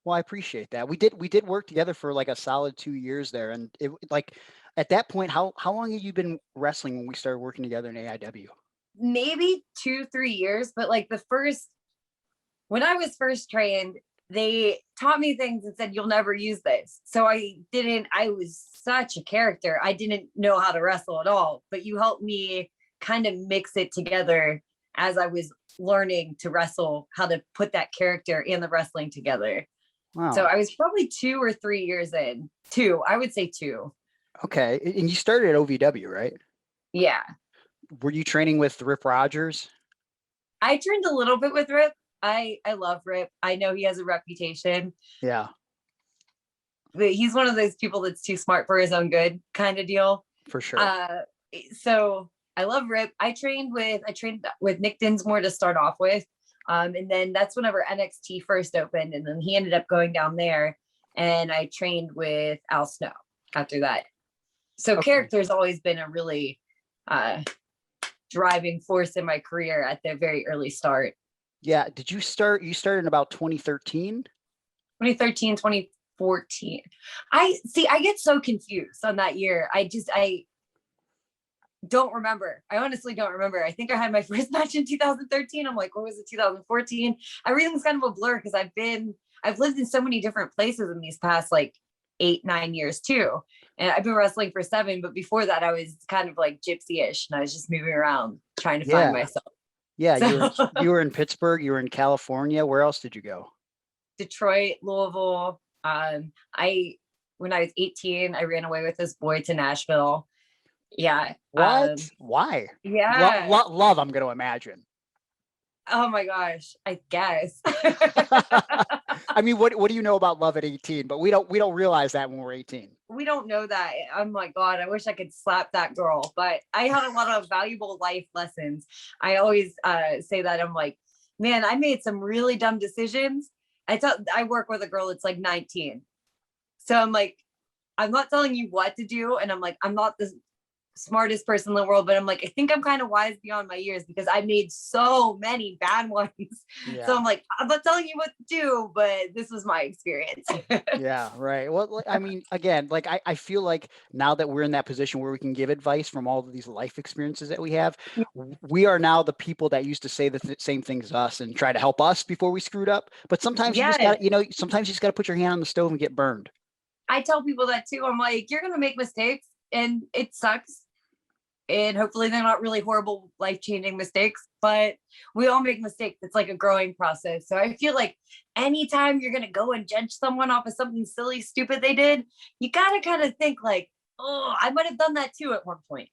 Well, I appreciate that. We did work together for like a solid 2 years there, and it like at that point, how long have you been wrestling when we started working together in AEW? Maybe 2-3 years, but like when I was first trained, they taught me things and said, you'll never use this. So I was such a character. I didn't know how to wrestle at all, but you helped me kind of mix it together as I was learning to wrestle, how to put that character and the wrestling together. Wow. So I was probably 2 or 3 years in. 2, I would say 2. Okay. And you started at OVW, right? Yeah. Were you training with Rip Rogers? I trained a little bit with Rip. I love Rip. I know he has a reputation. Yeah. But he's one of those people that's too smart for his own good kind of deal. For sure. So I love Rip. I trained with Nick Dinsmore to start off with. And then that's whenever NXT first opened, and then he ended up going down there, and I trained with Al Snow after that. So character's always been a really driving force in my career at the very early start. Yeah. Did you start in about 2013? 2013, 2014. I get so confused on that year. I don't remember. I honestly don't remember. I think I had my first match in 2013. I'm like, what was it, 2014? Everything's kind of a blur because I've lived in so many different places in these past like 8-9 years too. And I've been wrestling for 7, but before that I was kind of like gypsy-ish, and I was just moving around trying to find myself. Yeah, so. you were in Pittsburgh, you were in California. Where else did you go? Detroit, Louisville. When I was 18, I ran away with this boy to Nashville. Yeah. What? Why? Yeah. Love, I'm going to imagine. Oh my gosh, I guess. I mean, what do you know about love at 18? But we don't realize that when we're 18. We don't know that. I'm like, God, I wish I could slap that girl. But I had a lot of valuable life lessons. I always say that. I'm like, man, I made some really dumb decisions. I work with a girl that's like 19. So I'm like, I'm not telling you what to do. And I'm like, I'm not the smartest person in the world, but I'm like, I think I'm kind of wise beyond my years because I made so many bad ones. Yeah. So I'm like, I'm not telling you what to do, but this was my experience. Yeah, right. Well, I mean, again, like I feel like now that we're in that position where we can give advice from all of these life experiences that we have, we are now the people that used to say the same things as us and try to help us before we screwed up. But sometimes you just got, sometimes you just got to put your hand on the stove and get burned. I tell people that too. I'm like, you're going to make mistakes and it sucks. And hopefully they're not really horrible, life-changing mistakes, but we all make mistakes. It's like a growing process. So I feel like anytime you're going to go and judge someone off of something silly, stupid they did, you got to kind of think like, oh, I might have done that too at one point.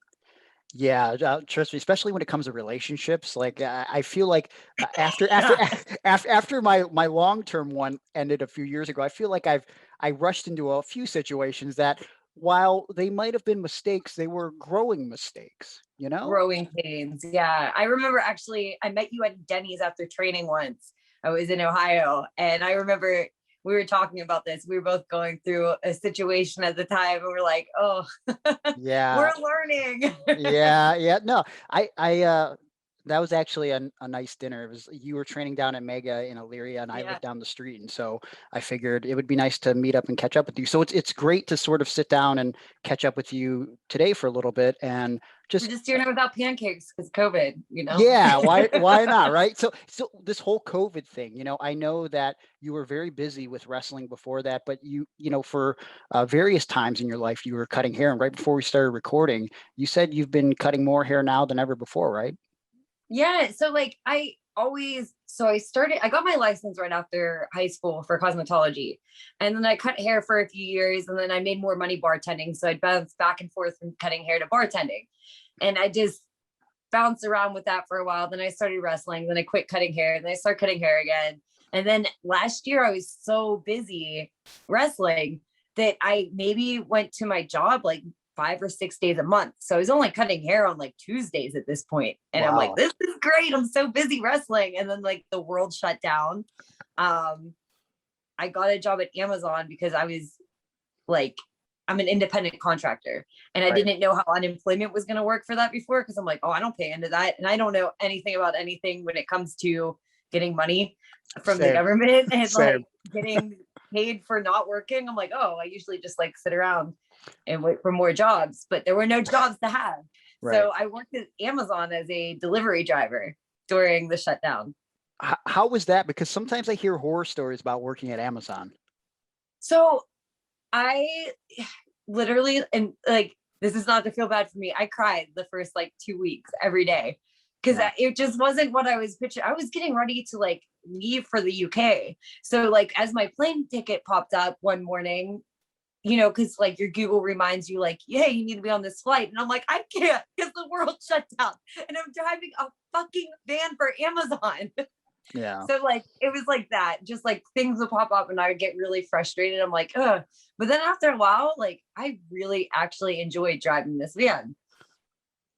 Yeah, trust me, especially when it comes to relationships. Like I feel like after my long-term one ended a few years ago, I feel like I rushed into a few situations that, while they might have been mistakes, they were growing mistakes, Growing pains. Yeah. I remember actually, I met you at Denny's after training once. I was in Ohio. And I remember we were talking about this. We were both going through a situation at the time. And we're like, oh, yeah, we're learning. Yeah. No, I that was actually a nice dinner. It was, you were training down at Mega in Elyria, and I lived down the street. And so I figured it would be nice to meet up and catch up with you. So it's great to sort of sit down and catch up with you today for a little bit and we're just doing it without pancakes because COVID, Yeah, why not, right? So this whole COVID thing, I know that you were very busy with wrestling before that, but you for various times in your life you were cutting hair, and right before we started recording, you said you've been cutting more hair now than ever before, right? Yeah. So like I got my license right after high school for cosmetology, and then I cut hair for a few years, and then I made more money bartending. So I'd bounce back and forth from cutting hair to bartending, and I just bounced around with that for a while. Then I started wrestling, then I quit cutting hair, and then I started cutting hair again. And then last year I was so busy wrestling, that I maybe went to my job like 5 or 6 days a month. So I was only cutting hair on like Tuesdays at this point. And I'm like, this is great. I'm so busy wrestling. And then like the world shut down. I got a job at Amazon because I was like, I'm an independent contractor and I didn't know how unemployment was going to work for that before. Cause I'm like, oh, I don't pay into that. And I don't know anything about anything when it comes to getting money from the government and like getting paid for not working. I'm like, oh, I usually just like sit around and wait for more jobs, but there were no jobs to have. So I worked at Amazon as a delivery driver during the shutdown. How was that? Because sometimes I hear horror stories about working at Amazon. So I literally, and like, this is not to feel bad for me, I cried the first like 2 weeks every day because it just wasn't what I was picturing. I was getting ready to like leave for the UK. So like as my plane ticket popped up one morning, you know, because like your Google reminds you like, yeah, you need to be on this flight. And I'm like, I can't because the world shut down and I'm driving a fucking van for Amazon. Yeah. So like it was like that, just like things would pop up and I would get really frustrated. I'm like, ugh. But then after a while, like I really actually enjoyed driving this van.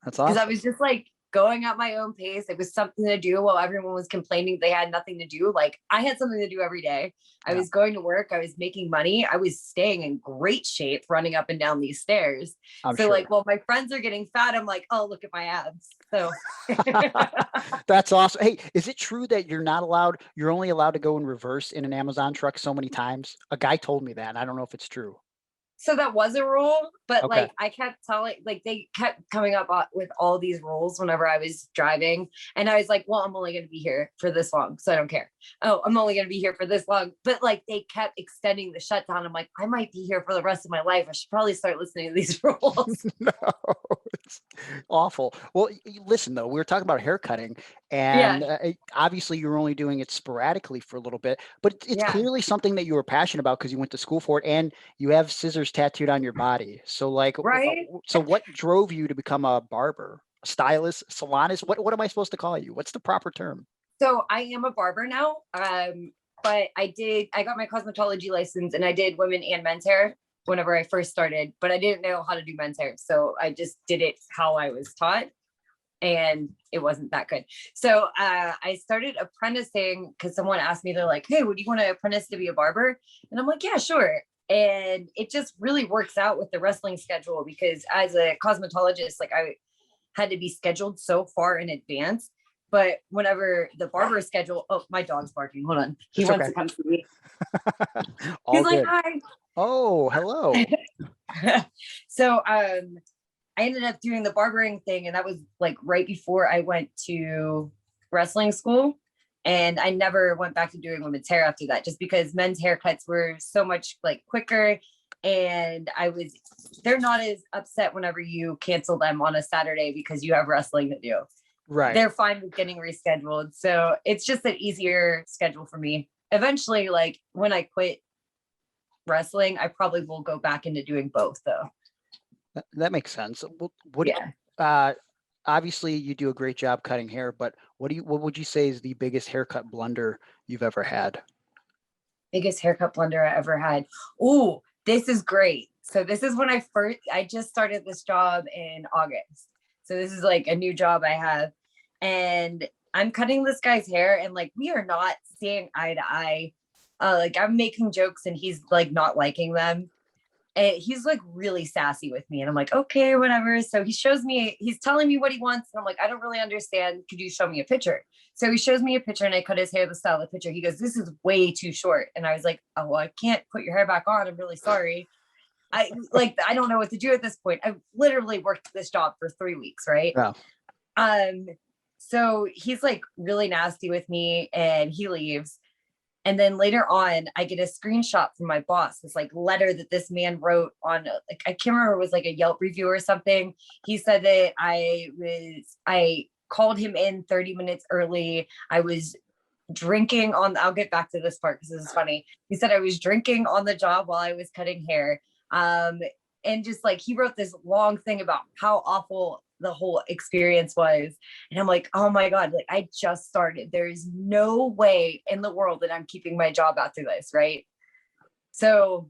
That's awesome. Because I was just like going at my own pace. It was something to do while everyone was complaining they had nothing to do. Like I had something to do every day. I was going to work. I was making money. I was staying in great shape running up and down these stairs. Like, well, my friends are getting fat. I'm like, oh, look at my abs. So that's awesome. Hey, is it true that you're only allowed to go in reverse in an Amazon truck so many times? A guy told me that. And I don't know if it's true. So that was a rule, but like I kept telling, like they kept coming up with all these rules whenever I was driving. And I was like, well, I'm only going to be here for this long. So I don't care. Oh, I'm only going to be here for this long. But like they kept extending the shutdown. I'm like, I might be here for the rest of my life. I should probably start listening to these rules. No, it's awful. Well, listen, though, we were talking about hair cutting and obviously you're only doing it sporadically for a little bit, but it's clearly something that you were passionate about because you went to school for it and you have scissors tattooed on your body. So like, so what drove you to become a barber, a stylist, salonist? What am I supposed to call you? What's the proper term? So I am a barber now. But I got my cosmetology license and I did women and men's hair whenever I first started, but I didn't know how to do men's hair. So I just did it how I was taught and it wasn't that good. So I started apprenticing because someone asked me, they're like, hey, would you want to apprentice to be a barber? And I'm like, yeah, sure. And it just really works out with the wrestling schedule because as a cosmetologist, like I had to be scheduled so far in advance. But whenever the barber schedule, oh, my dog's barking. Hold on. He wants to come see me. He's like, hi. Oh, hello. So I ended up doing the barbering thing. And that was like right before I went to wrestling school. And I never went back to doing women's hair after that, just because men's haircuts were so much like quicker. And they're not as upset whenever you cancel them on a Saturday because you have wrestling to do. Right. They're fine with getting rescheduled. So it's just an easier schedule for me. Eventually, like when I quit wrestling, I probably will go back into doing both though. That makes sense. Obviously you do a great job cutting hair, but what would you say is the biggest haircut blunder you've ever had? Biggest haircut blunder I ever had. Ooh, this is great. So this is when I just started this job in August. So this is like a new job I have and I'm cutting this guy's hair and like, we are not seeing eye to eye. Like I'm making jokes and he's like not liking them. And he's like really sassy with me. And I'm like, okay, whatever. So he's telling me what he wants. And I'm like, I don't really understand. Could you show me a picture? So he shows me a picture and I cut his hair the style of the picture. He goes, this is way too short. And I was like, oh, well, I can't put your hair back on. I'm really sorry. I don't know what to do at this point. I've literally worked this job for 3 weeks, right? Yeah. So he's like really nasty with me and he leaves. And then later on, I get a screenshot from my boss, this like letter that this man wrote on, like, I can't remember, it was like a Yelp review or something. He said that I called him in 30 minutes early. I was drinking I'll get back to this part because this is funny. He said I was drinking on the job while I was cutting hair. And just like, he wrote this long thing about how awful the whole experience was. And I'm like, oh my God, like I just started. There is no way in the world that I'm keeping my job after this. Right. So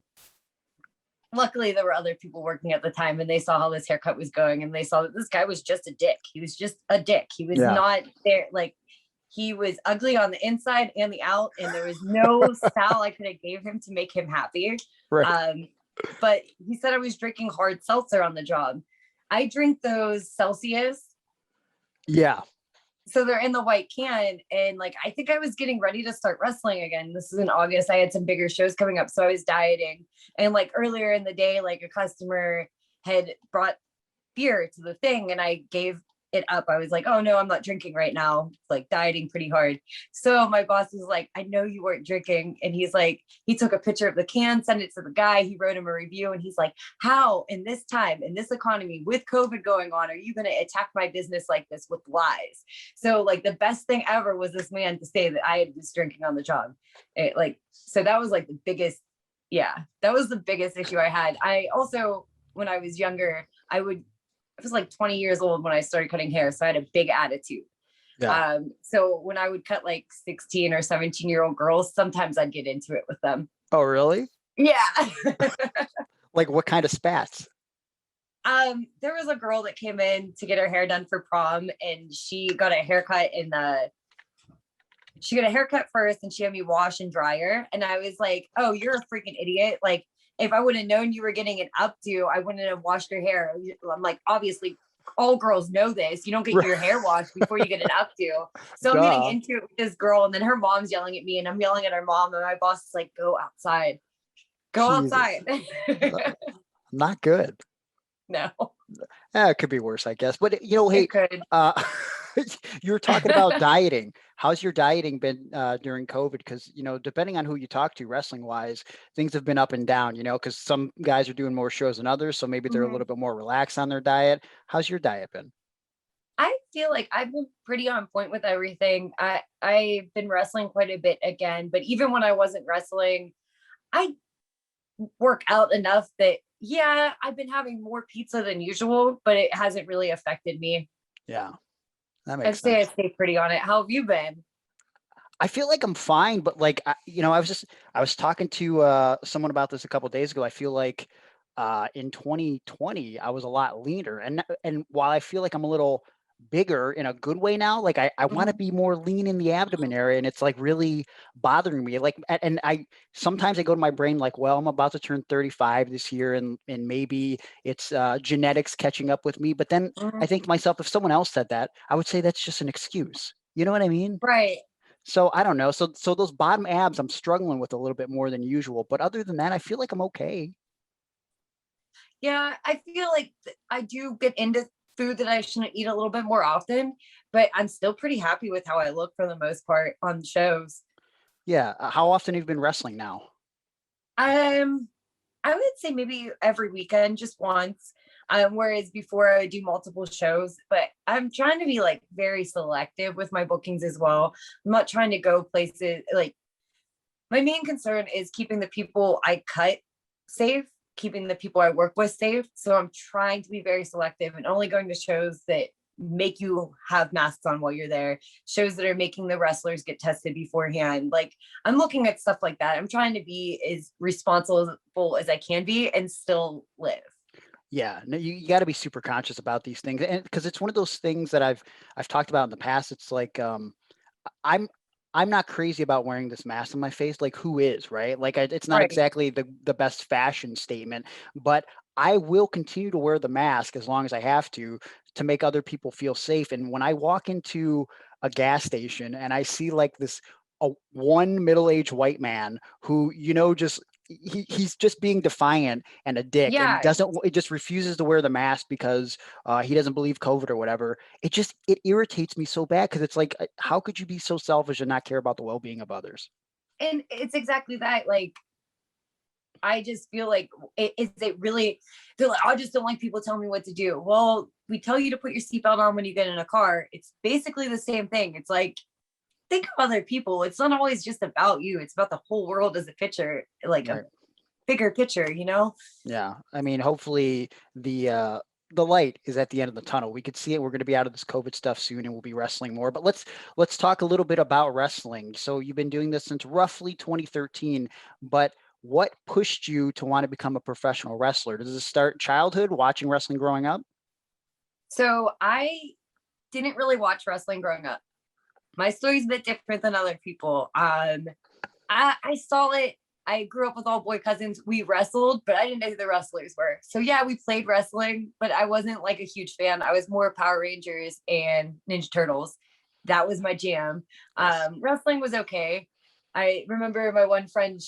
luckily there were other people working at the time, and they saw how this haircut was going, and they saw that this guy was just a dick. He was just a dick. He was not there. Like, he was ugly on the inside and the out, and there was no style I could have gave him to make him happy. Right. But he said I was drinking hard seltzer on the job. I drink those Celsius. Yeah. So they're in the white can, and like, I think I was getting ready to start wrestling again. This is in August. I had some bigger shows coming up, so I was dieting. And like earlier in the day, like a customer had brought beer to the thing, and I gave it up. I was like, oh no, I'm not drinking right now. Like, dieting pretty hard. So my boss was like, I know you weren't drinking. And he's like, he took a picture of the can, sent it to the guy. He wrote him a review, and he's like, how in this time, in this economy, with COVID going on, are you going to attack my business like this with lies? So like, the best thing ever was this man to say that I was drinking on the job. So that was like the biggest, that was the biggest issue I had. I also, when I was younger, I was like 20 years old when I started cutting hair. So I had a big attitude. Yeah. So when I would cut like 16 or 17-year-old girls, sometimes I'd get into it with them. Oh, really? Yeah. Like, what kind of spats? There was a girl that came in to get her hair done for prom, and she got a haircut she got a haircut first, and she had me wash and dry her. And I was like, oh, you're a freaking idiot. Like, if I would have known you were getting an updo, I wouldn't have washed your hair. I'm like, obviously, all girls know this. You don't get your hair washed before you get an updo. So I'm getting into it with this girl, and then her mom's yelling at me, and I'm yelling at her mom, and my boss is like, go outside. Go Jesus. outside. Not good. No. It could be worse, I guess. But, hey, you were talking about dieting. How's your dieting been during COVID? Because, depending on who you talk to wrestling wise, things have been up and down, because some guys are doing more shows than others. So maybe they're a little bit more relaxed on their diet. How's your diet been? I feel like I've been pretty on point with everything. I've been wrestling quite a bit again, but even when I wasn't wrestling, I work out enough that, I've been having more pizza than usual, but it hasn't really affected me. Yeah. That makes sense. I stay pretty on it. How have you been? I feel like I'm fine, but like, I was talking to someone about this a couple of days ago. I feel like in 2020, I was a lot leaner. And while I feel like I'm a little bigger in a good way now, like I want to be more lean in the abdomen area, and it's like really bothering me. Like, and sometimes I go to my brain like, well, I'm about to turn 35 this year, and maybe it's genetics catching up with me. But then I think to myself, if someone else said that, I would say that's just an excuse. You know what I mean? Right. So I don't know. So those bottom abs I'm struggling with a little bit more than usual. But other than that, I feel like I'm okay. Yeah, I feel like I do get into food that I shouldn't eat a little bit more often, but I'm still pretty happy with how I look for the most part on shows. Yeah. How often have you been wrestling now? I would say maybe every weekend, just once. Whereas before I would do multiple shows, but I'm trying to be like very selective with my bookings as well. I'm not trying to go places like, my main concern is keeping the people I cut safe, keeping the people I work with safe. So I'm trying to be very selective and only going to shows that make you have masks on while you're there, shows that are making the wrestlers get tested beforehand. Like, I'm looking at stuff like that. I'm trying to be as responsible as I can be and still live. Yeah, no, you got to be super conscious about these things, and because it's one of those things that I've talked about in the past. It's like I'm not crazy about wearing this mask on my face. Like, who is, right? Like, it's not exactly the best fashion statement, but I will continue to wear the mask as long as I have to make other people feel safe. And when I walk into a gas station and I see like this one middle-aged white man who, just he's just being defiant and a dick, and it just refuses to wear the mask because he doesn't believe COVID or whatever. It irritates me so bad, because it's like, how could you be so selfish and not care about the well-being of others? And it's exactly that. Like, I just feel like is it really, they're like, I just don't like people telling me what to do. Well, we tell you to put your seatbelt on when you get in a car. It's basically the same thing. It's like, think of other people. It's not always just about you. It's about the whole world as a picture, like a bigger picture, Yeah. I mean, hopefully the light is at the end of the tunnel. We could see it. We're going to be out of this COVID stuff soon, and we'll be wrestling more. But let's talk a little bit about wrestling. So you've been doing this since roughly 2013, but what pushed you to want to become a professional wrestler? Does it start childhood, watching wrestling growing up? So I didn't really watch wrestling growing up. My story's a bit different than other people. I saw it. I grew up with all boy cousins. We wrestled, but I didn't know who the wrestlers were. So yeah, we played wrestling, but I wasn't like a huge fan. I was more Power Rangers and Ninja Turtles. That was my jam. Wrestling was okay. I remember my one friend,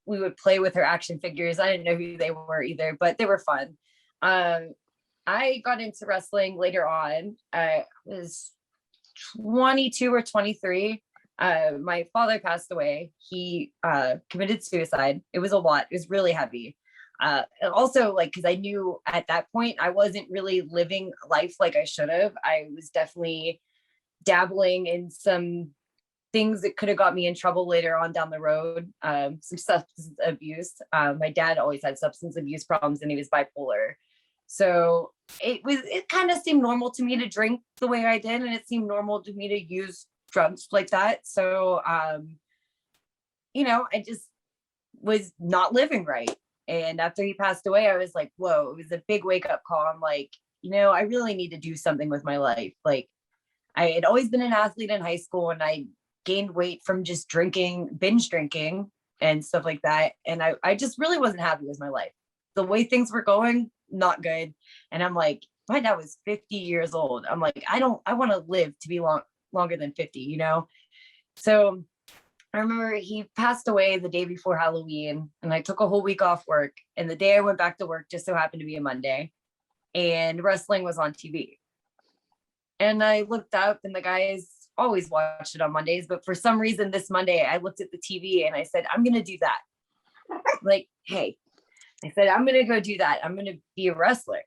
we would play with her action figures. I didn't know who they were either, but they were fun. I got into wrestling later on. I was 22 or 23. My father passed away. He committed suicide. It was a lot. It was really heavy. And also, like, because I knew at that point I wasn't really living life like I should have. I was definitely dabbling in some things that could have got me in trouble later on down the road. Some substance abuse. My dad always had substance abuse problems, and he was bipolar. So it kind of seemed normal to me to drink the way I did, and it seemed normal to me to use drugs like that. So, I just was not living right. And after he passed away, I was like, whoa, it was a big wake up call. I'm like, I really need to do something with my life. Like, I had always been an athlete in high school, and I gained weight from just binge drinking and stuff like that. And I just really wasn't happy with my life. The way things were going, not good. And I'm like, my dad was 50 years old. I'm like, I want to live to be longer than 50, So I remember he passed away the day before Halloween, and I took a whole week off work. And the day I went back to work just so happened to be a Monday, and wrestling was on TV. And I looked up, and the guys always watched it on Mondays, but for some reason this Monday I looked at the TV and I said, I'm going to do that. Like, hey, I said, I'm going to go do that. I'm going to be a wrestler.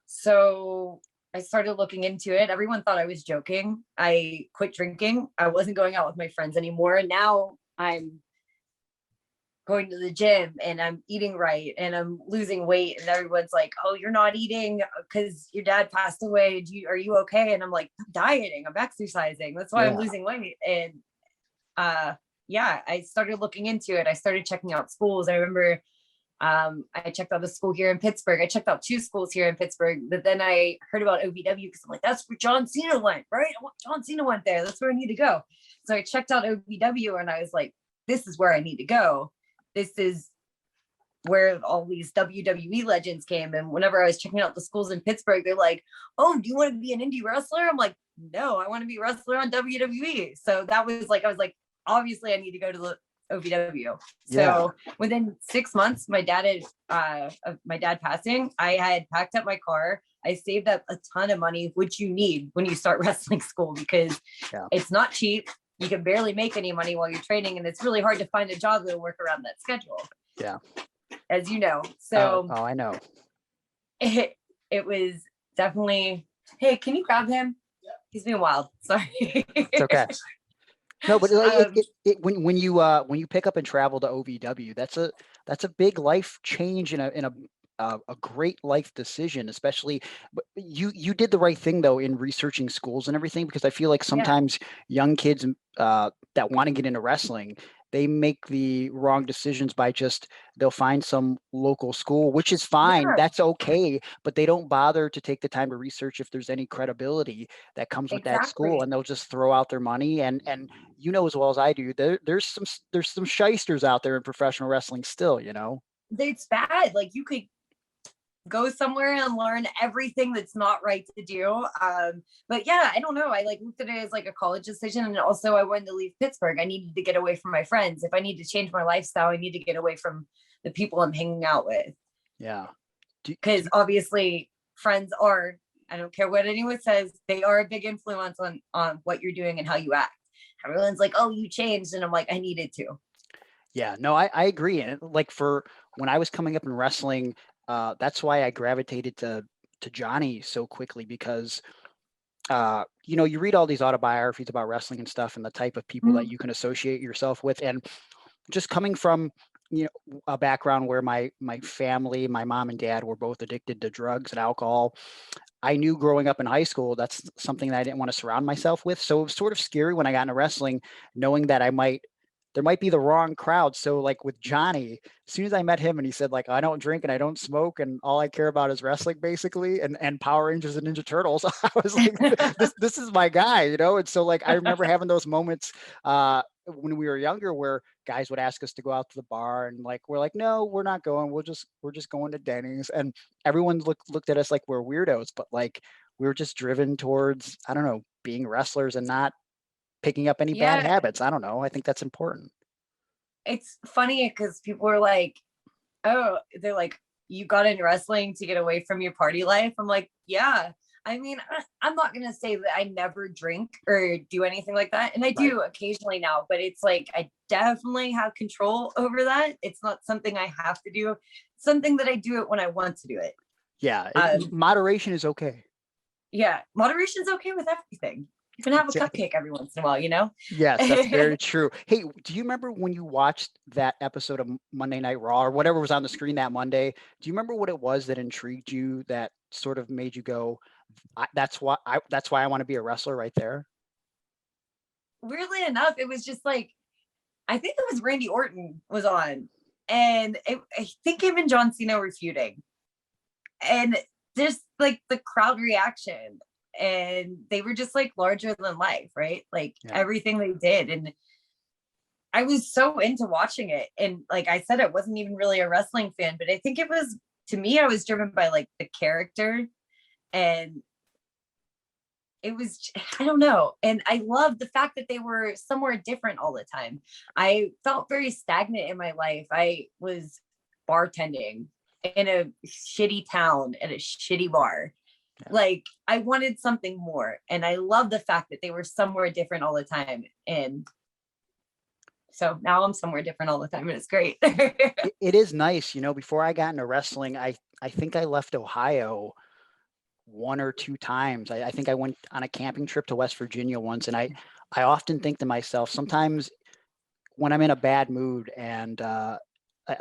So I started looking into it. Everyone thought I was joking. I quit drinking. I wasn't going out with my friends anymore. Now I'm going to the gym, and I'm eating right, and I'm losing weight. And everyone's like, oh, you're not eating because your dad passed away. Are you okay? And I'm like, I'm dieting. I'm exercising. That's why I'm losing weight. And I started looking into it. I started checking out schools. I remember I checked out a school here in Pittsburgh. I checked out 2 schools here in Pittsburgh, but then I heard about OVW because I'm like, that's where John Cena went, right? John Cena went there. That's where I need to go. So I checked out OVW, and I was like, this is where I need to go. This is where all these WWE legends came. And whenever I was checking out the schools in Pittsburgh, they're like, oh, do you want to be an indie wrestler? I'm like, no, I want to be a wrestler on WWE. So that was like, I was like, obviously I need to go to the OVW. So within 6 months, my dad passing, I had packed up my car. I saved up a ton of money, which you need when you start wrestling school, because it's not cheap. You can barely make any money while you're training, and it's really hard to find a job that'll work around that schedule. Yeah. As you know. So I know. It was definitely, hey, can you grab him? Yep. He's being wild. Sorry. It's okay. No, but when you pick up and travel to OVW, that's a big life change in a great life decision, especially. But you did the right thing though in researching schools and everything, because I feel like sometimes young kids that want to get into wrestling, they make the wrong decisions by they'll find some local school, which is fine. Yeah. That's okay. But they don't bother to take the time to research if there's any credibility that comes with that school, and they'll just throw out their money. And as well as I do, there's some shysters out there in professional wrestling still, It's bad. Like, you could go somewhere and learn everything that's not right to do. But yeah, I don't know. I looked at it as like a college decision. And also I wanted to leave Pittsburgh. I needed to get away from my friends. If I need to change my lifestyle, I need to get away from the people I'm hanging out with. Yeah. Because obviously friends are, I don't care what anyone says, they are a big influence on what you're doing and how you act. Everyone's like, oh, you changed. And I'm like, I needed to. Yeah, no, I agree. And for when I was coming up in wrestling, that's why I gravitated to Johnny so quickly, because you read all these autobiographies about wrestling and stuff, and the type of people that you can associate yourself with. And just coming from a background where my family, my mom and dad, were both addicted to drugs and alcohol, I knew growing up in high school that's something that I didn't want to surround myself with. So it was sort of scary when I got into wrestling, knowing that I might there might be the wrong crowd. So like with Johnny, as soon as I met him and he said like, I don't drink and I don't smoke and all I care about is wrestling basically, and Power Rangers and Ninja Turtles, I was like, this is my guy, you know? And so like, I remember having those moments when we were younger where guys would ask us to go out to the bar and like, we're like, no, we're not going. We're just going to Denny's. And everyone looked at us like we're weirdos, but like, we were just driven towards, I don't know, being wrestlers and not picking up any bad habits. I don't know. I think that's important. It's funny because people are like, oh, they're like, you got into wrestling to get away from your party life. I'm like, yeah. I mean, I'm not going to say that I never drink or do anything like that. And I do occasionally now, but it's like, I definitely have control over that. It's not something I have to do. It's something that I do it when I want to do it. Yeah. Moderation is okay. Yeah. Moderation is okay with everything. You can have a cupcake every once in a while, you know? Yes, that's very true. Hey, do you remember when you watched that episode of Monday Night Raw or whatever was on the screen that Monday? Do you remember what it was that intrigued you, that sort of made you go, that's why I want to be a wrestler right there? Weirdly enough, it was just like, I think it was Randy Orton was on, and I think him and John Cena were feuding, and just like the crowd reaction, and they were just like larger than life, right? Like everything they did. And I was so into watching it. And like I said, I wasn't even really a wrestling fan, but I think it was, to me, I was driven by like the character, and it was, I don't know. And I loved the fact that they were somewhere different all the time. I felt very stagnant in my life. I was bartending in a shitty town at a shitty bar. Like I wanted something more, and I love the fact that they were somewhere different all the time. And so now I'm somewhere different all the time, and it's great. It is nice. You know, before I got into wrestling, I think I left Ohio 1 or 2 times. I think I went on a camping trip to West Virginia once. And I often think to myself, sometimes when I'm in a bad mood, and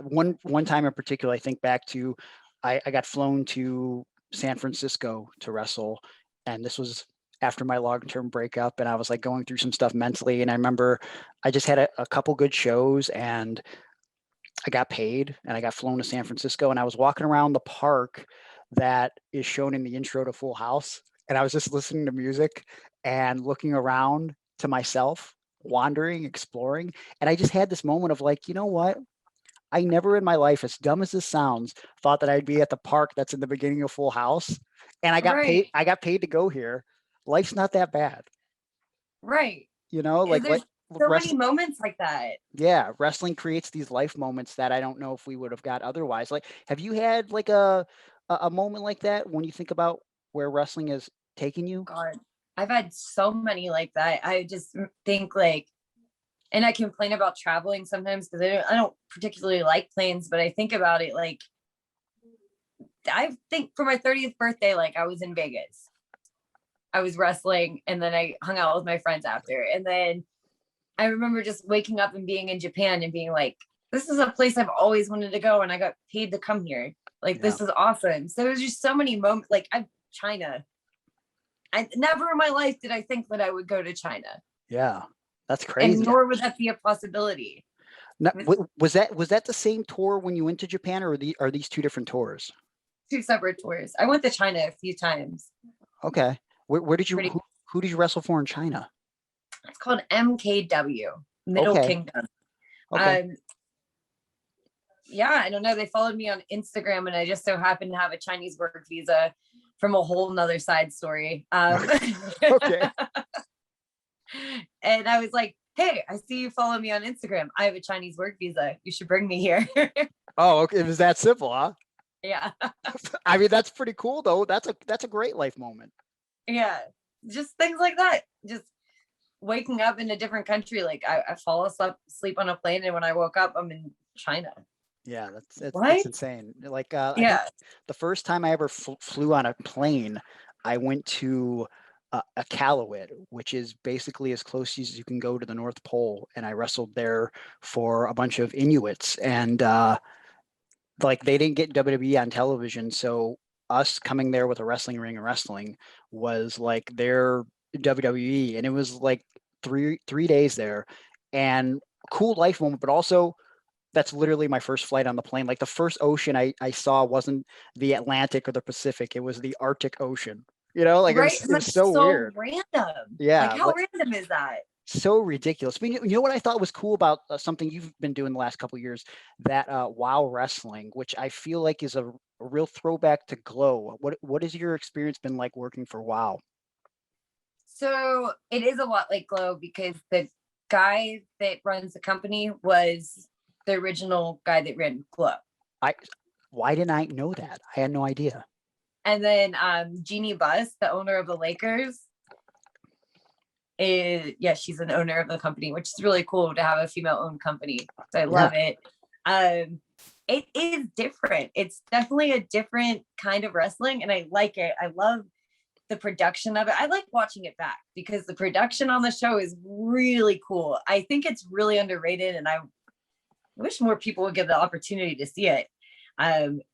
one time in particular, I think back to, I got flown to San Francisco to wrestle, and this was after my long-term breakup, and I was like going through some stuff mentally. And I remember I just had a couple good shows, and I got paid, and I got flown to San Francisco, and I was walking around the park that is shown in the intro to Full House, and I was just listening to music and looking around to myself, wandering, exploring. And I just had this moment of like, you know what? I never in my life, as dumb as this sounds, thought that I'd be at the park that's in the beginning of Full House. And I got paid. I got paid to go here. Life's not that bad. Right. You know, like there's so many moments like that. Yeah. Wrestling creates these life moments that I don't know if we would have got otherwise. Like, have you had like a moment like that when you think about where wrestling is taking you? God, I've had so many like that. I just think like, and I complain about traveling sometimes because I don't particularly like planes, but I think about it like, I think for my 30th birthday, like I was in Vegas. I was wrestling, and then I hung out with my friends after. And then I remember just waking up and being in Japan and being like, this is a place I've always wanted to go, and I got paid to come here. Like, this is awesome. So there's just so many moments, like China. I never in my life did I think that I would go to China. Yeah. That's crazy. And nor would that be a possibility. Now, was that the same tour when you went to Japan, or are these 2 different tours? 2 separate tours. I went to China a few times. Okay. Where did you, who did you wrestle for in China? It's called MKW, Middle Kingdom. Okay. Yeah, I don't know. They followed me on Instagram, and I just so happened to have a Chinese work visa from a whole nother side story. Okay. And I was like, hey, I see you follow me on Instagram. I have a Chinese work visa. You should bring me here. Oh, okay. It was that simple, huh? Yeah. I mean, that's pretty cool though. That's a great life moment. Yeah. Just things like that. Just waking up in a different country. Like I fall asleep on a plane, and when I woke up, I'm in China. Yeah, that's insane. Like, I think the first time I ever flew on a plane, I went to Iqaluit, which is basically as close as you can go to the North Pole, and I wrestled there for a bunch of Inuits, and like they didn't get WWE on television, so us coming there with a wrestling ring and wrestling was like their WWE, and it was like three days there, and cool life moment, but also that's literally my first flight on the plane. Like the first ocean I saw wasn't the Atlantic or the Pacific. It was the Arctic Ocean. Like right? it was so weird. Random. Yeah. Like how random is that? So ridiculous. But you know what I thought was cool about something you've been doing the last couple of years, that WoW wrestling, which I feel like is a real throwback to Glow. What has your experience been like working for WoW? So it is a lot like Glow because the guy that runs the company was the original guy that ran Glow. Why didn't I know that? I had no idea. And then Jeannie Buss, the owner of the Lakers, she's an owner of the company, which is really cool to have a female-owned company. So I love it. It is different. It's definitely a different kind of wrestling, and I like it. I love the production of it. I like watching it back because the production on the show is really cool. I think it's really underrated, and I wish more people would get the opportunity to see it.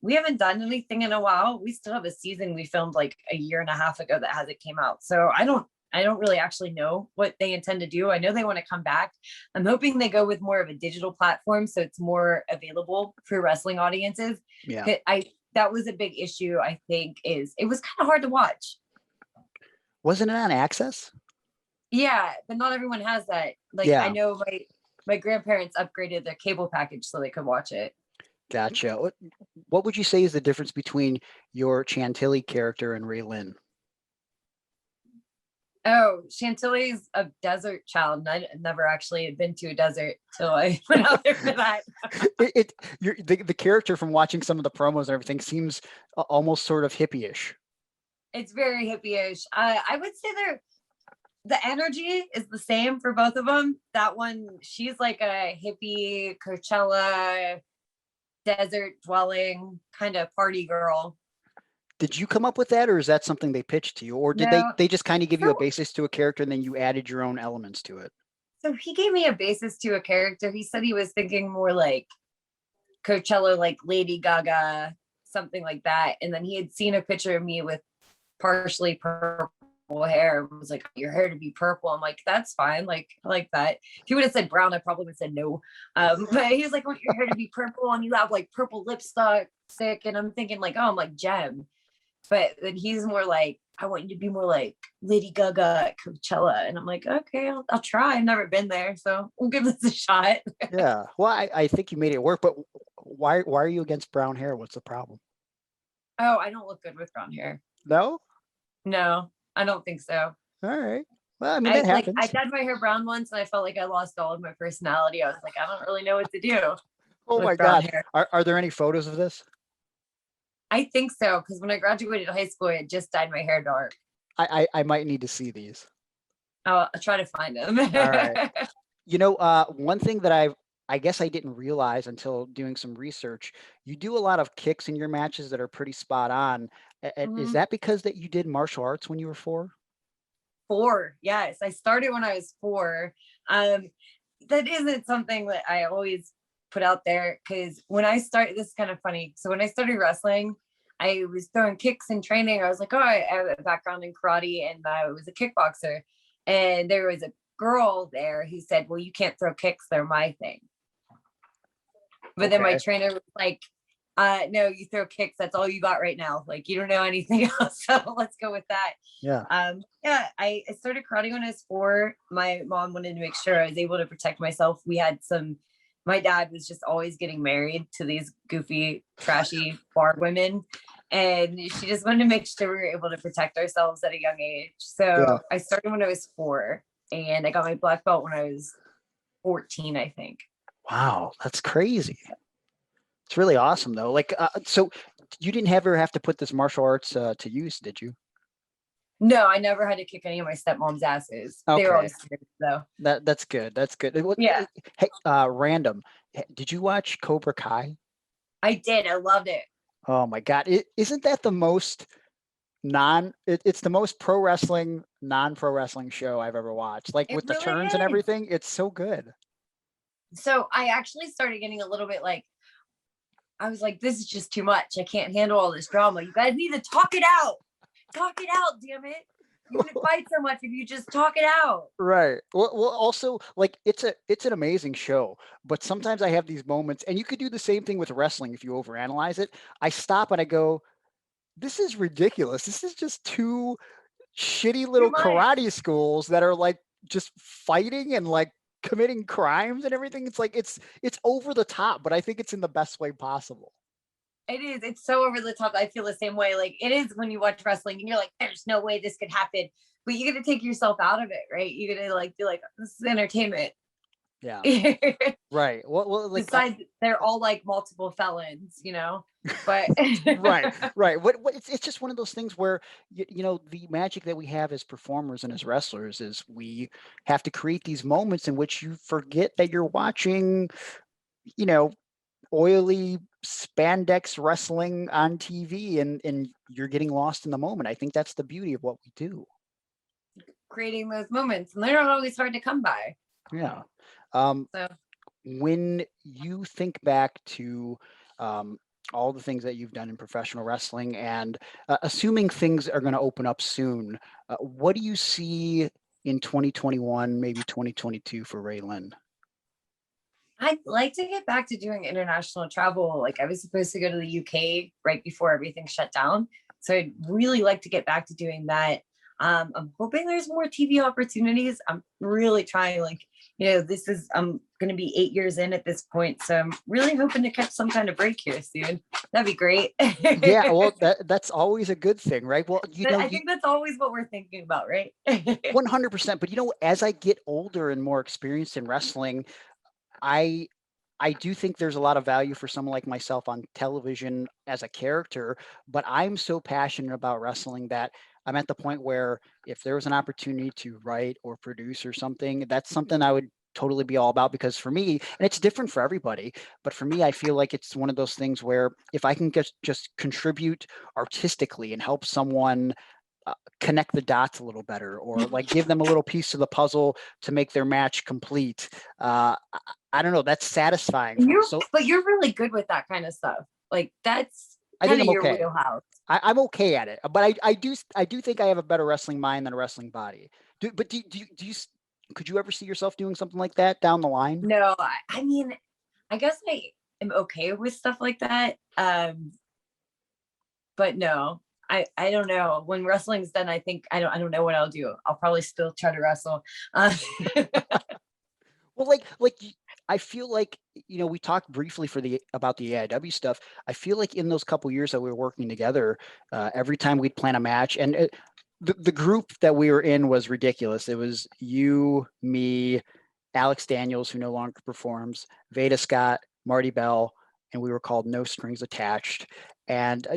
We haven't done anything in a while. We still have a season we filmed like a year and a half ago that hasn't came out. So I don't really actually know what they intend to do. I know they want to come back. I'm hoping they go with more of a digital platform so it's more available for wrestling audiences. Yeah. That was a big issue, I think, is it was kind of hard to watch. Wasn't it on Access? Yeah, but not everyone has that. Like I know my grandparents upgraded their cable package so they could watch it. Gotcha. What would you say is the difference between your Chantilly character and Ray Lyn? Oh, Chantilly's a desert child, and I never actually had been to a desert till I went out there for that. The character, from watching some of the promos and everything, seems almost sort of hippie-ish. It's very hippie-ish. I would say the energy is the same for both of them. That one, she's like a hippie, Coachella, desert dwelling kind of party girl. Did you come up with that, or is that something they pitched to you, or did they just kind of give you a basis to a character and then you added your own elements to it? So he gave me a basis to a character. He said he was thinking more like Coachella, like Lady Gaga, something like that. And then he had seen a picture of me with partially purple hair and was like, your hair to be purple. I'm like, that's fine. Like, I like that. If he would have said brown, I probably would have said no. But he was like, I want your hair to be purple and you have like purple lipstick. And I'm thinking like, oh, I'm like Gem. But then he's more like, I want you to be more like Lady Gaga at Coachella. And I'm like, okay, I'll try. I've never been there, so we'll give this a shot. Yeah. Well, I think you made it work, but why are you against brown hair? What's the problem? Oh, I don't look good with brown hair. No? No, I don't think so. All right. Well, I mean, that happens. I dyed my hair brown once and I felt like I lost all of my personality. I was like, I don't really know what to do. Oh my God. Are there any photos of this? I think so, because when I graduated high school, I had just dyed my hair dark. I might need to see these. I'll try to find them. All right. You know, one thing that I guess I didn't realize until doing some research, you do a lot of kicks in your matches that are pretty spot on. Mm-hmm. Is that because that you did martial arts when you were 4? 4, yes. I started when I was 4. That isn't something that I always put out there, because when I started, this is kind of funny. So when I started wrestling, I was throwing kicks in training. I was like, oh, I have a background in karate and I was a kickboxer. And there was a girl there who said, well, you can't throw kicks. They're my thing. But then my trainer was like, no, you throw kicks. That's all you got right now. Like, you don't know anything else. So let's go with that. Yeah. I started karate when I was 4. My mom wanted to make sure I was able to protect myself. My dad was just always getting married to these goofy, trashy bar women. And she just wanted to make sure we were able to protect ourselves at a young age. So I started when I was 4 and I got my black belt when I was 14, I think. Wow, that's crazy. It's really awesome though. Like, so you didn't ever have to put this martial arts to use, did you? No, I never had to kick any of my stepmom's asses. Okay. They were always scared, though. That's good. That's good. Yeah. Hey, random. Did you watch Cobra Kai? I did. I loved it. Oh my God. Isn't that the most it's the most pro wrestling, non-pro wrestling show I've ever watched. Like with the turns and everything. It's so good. So I actually started getting a little bit like, I was like, this is just too much. I can't handle all this drama. You guys need to talk it out. Talk it out, damn it. You wouldn't fight so much if you just talk it out. Right. Well, also, like, it's an amazing show, but sometimes I have these moments, and you could do the same thing with wrestling if you overanalyze it. I stop and I go, this is ridiculous. This is just two shitty little karate schools that are like just fighting and like committing crimes and everything. It's like it's over the top, but I think it's in the best way possible. It is. It's so over the top. I feel the same way. Like it is when you watch wrestling and you're like, there's no way this could happen. But you got to take yourself out of it, right? You got to like be like, this is entertainment. Yeah. Right. Well, like, besides, they're all like multiple felons, you know. But right. What it's just one of those things where you know the magic that we have as performers and as wrestlers is we have to create these moments in which you forget that you're watching, you know, oily spandex wrestling on TV and you're getting lost in the moment. I think that's the beauty of what we do. Creating those moments, and they're not always hard to come by. Yeah. So when you think back to all the things that you've done in professional wrestling and assuming things are going to open up soon, what do you see in 2021, maybe 2022 for Ray Lyn? I'd like to get back to doing international travel. Like I was supposed to go to the UK right before everything shut down. So I'd really like to get back to doing that. I'm hoping there's more TV opportunities. I'm really trying, like, you know, I'm going to be 8 years in at this point. So I'm really hoping to catch some kind of break here soon. That'd be great. Yeah, well, that's always a good thing, right? Well, I think that's always what we're thinking about, right? 100%. But, you know, as I get older and more experienced in wrestling, I do think there's a lot of value for someone like myself on television as a character, but I'm so passionate about wrestling that I'm at the point where if there was an opportunity to write or produce or something, that's something I would totally be all about, because for me, and it's different for everybody, but for me, I feel like it's one of those things where if I can just contribute artistically and help someone connect the dots a little better, or like give them a little piece of the puzzle to make their match complete. I don't know. That's satisfying. But you're really good with that kind of stuff. Like that's kind of your okay. Wheelhouse. I'm okay at it, but I do think I have a better wrestling mind than a wrestling body. Could you ever see yourself doing something like that down the line? No, I mean, I guess I am okay with stuff like that. But no. I don't know. When wrestling's done, I think I don't know what I'll do. I'll probably still try to wrestle. Well, like I feel like, you know, we talked briefly about the AEW stuff. I feel like in those couple years that we were working together, every time we'd plan a match, and the group that we were in was ridiculous. It was you, me, Alex Daniels, who no longer performs, Veda Scott, Marti Belle, and we were called No Strings Attached. And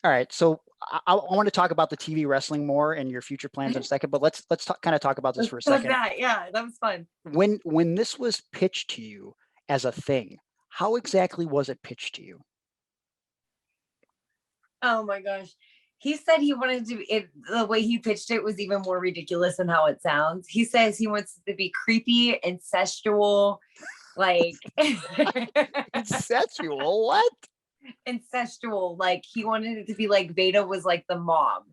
all right, so I want to talk about the TV wrestling more and your future plans in a second, but let's kind of talk about this for a second. Yeah, that was fun. When this was pitched to you as a thing, how exactly was it pitched to you? Oh my gosh. He said he wanted to be, the way he pitched it was even more ridiculous than how it sounds. He says he wants it to be creepy, incestual, like incestual, what? Incestual, like he wanted it to be like Veda was like the mom.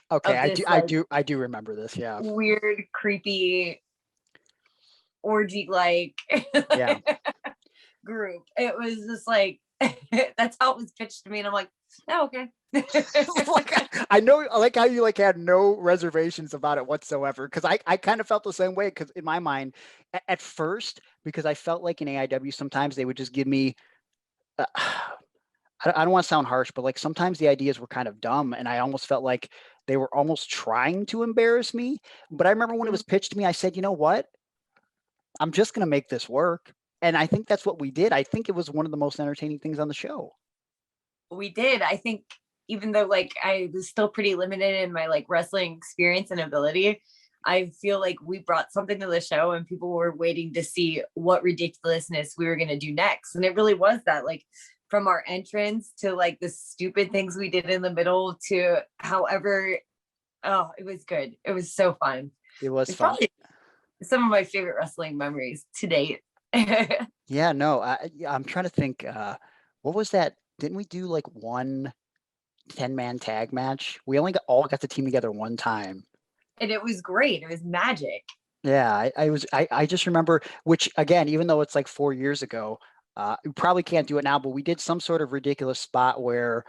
Okay, I do remember this. Yeah, weird, creepy, orgy like yeah group. It was just like that's how it was pitched to me, and I'm like, oh, okay. Like, I know, like how you like had no reservations about it whatsoever, because I kind of felt the same way, because in my mind at first, because I felt like in AEW sometimes they would just give me I don't want to sound harsh, but like sometimes the ideas were kind of dumb, and I almost felt like they were almost trying to embarrass me. But I remember when it was pitched to me, I said, you know what? I'm just going to make this work. And I think that's what we did. I think it was one of the most entertaining things on the show. We did. I think even though like I was still pretty limited in my like wrestling experience and ability, I feel like we brought something to the show, and people were waiting to see what ridiculousness we were going to do next. And it really was that, like, from our entrance to like the stupid things we did in the middle to however, oh, it was good. It was so fun. It was fun. Probably some of my favorite wrestling memories to date. Yeah, no, I'm trying to think, what was that? Didn't we do like one 10-man tag match. We only all got the team together one time. And it was great. It was magic. Yeah, I just remember, which again, even though it's like 4 years ago, we probably can't do it now, but we did some sort of ridiculous spot where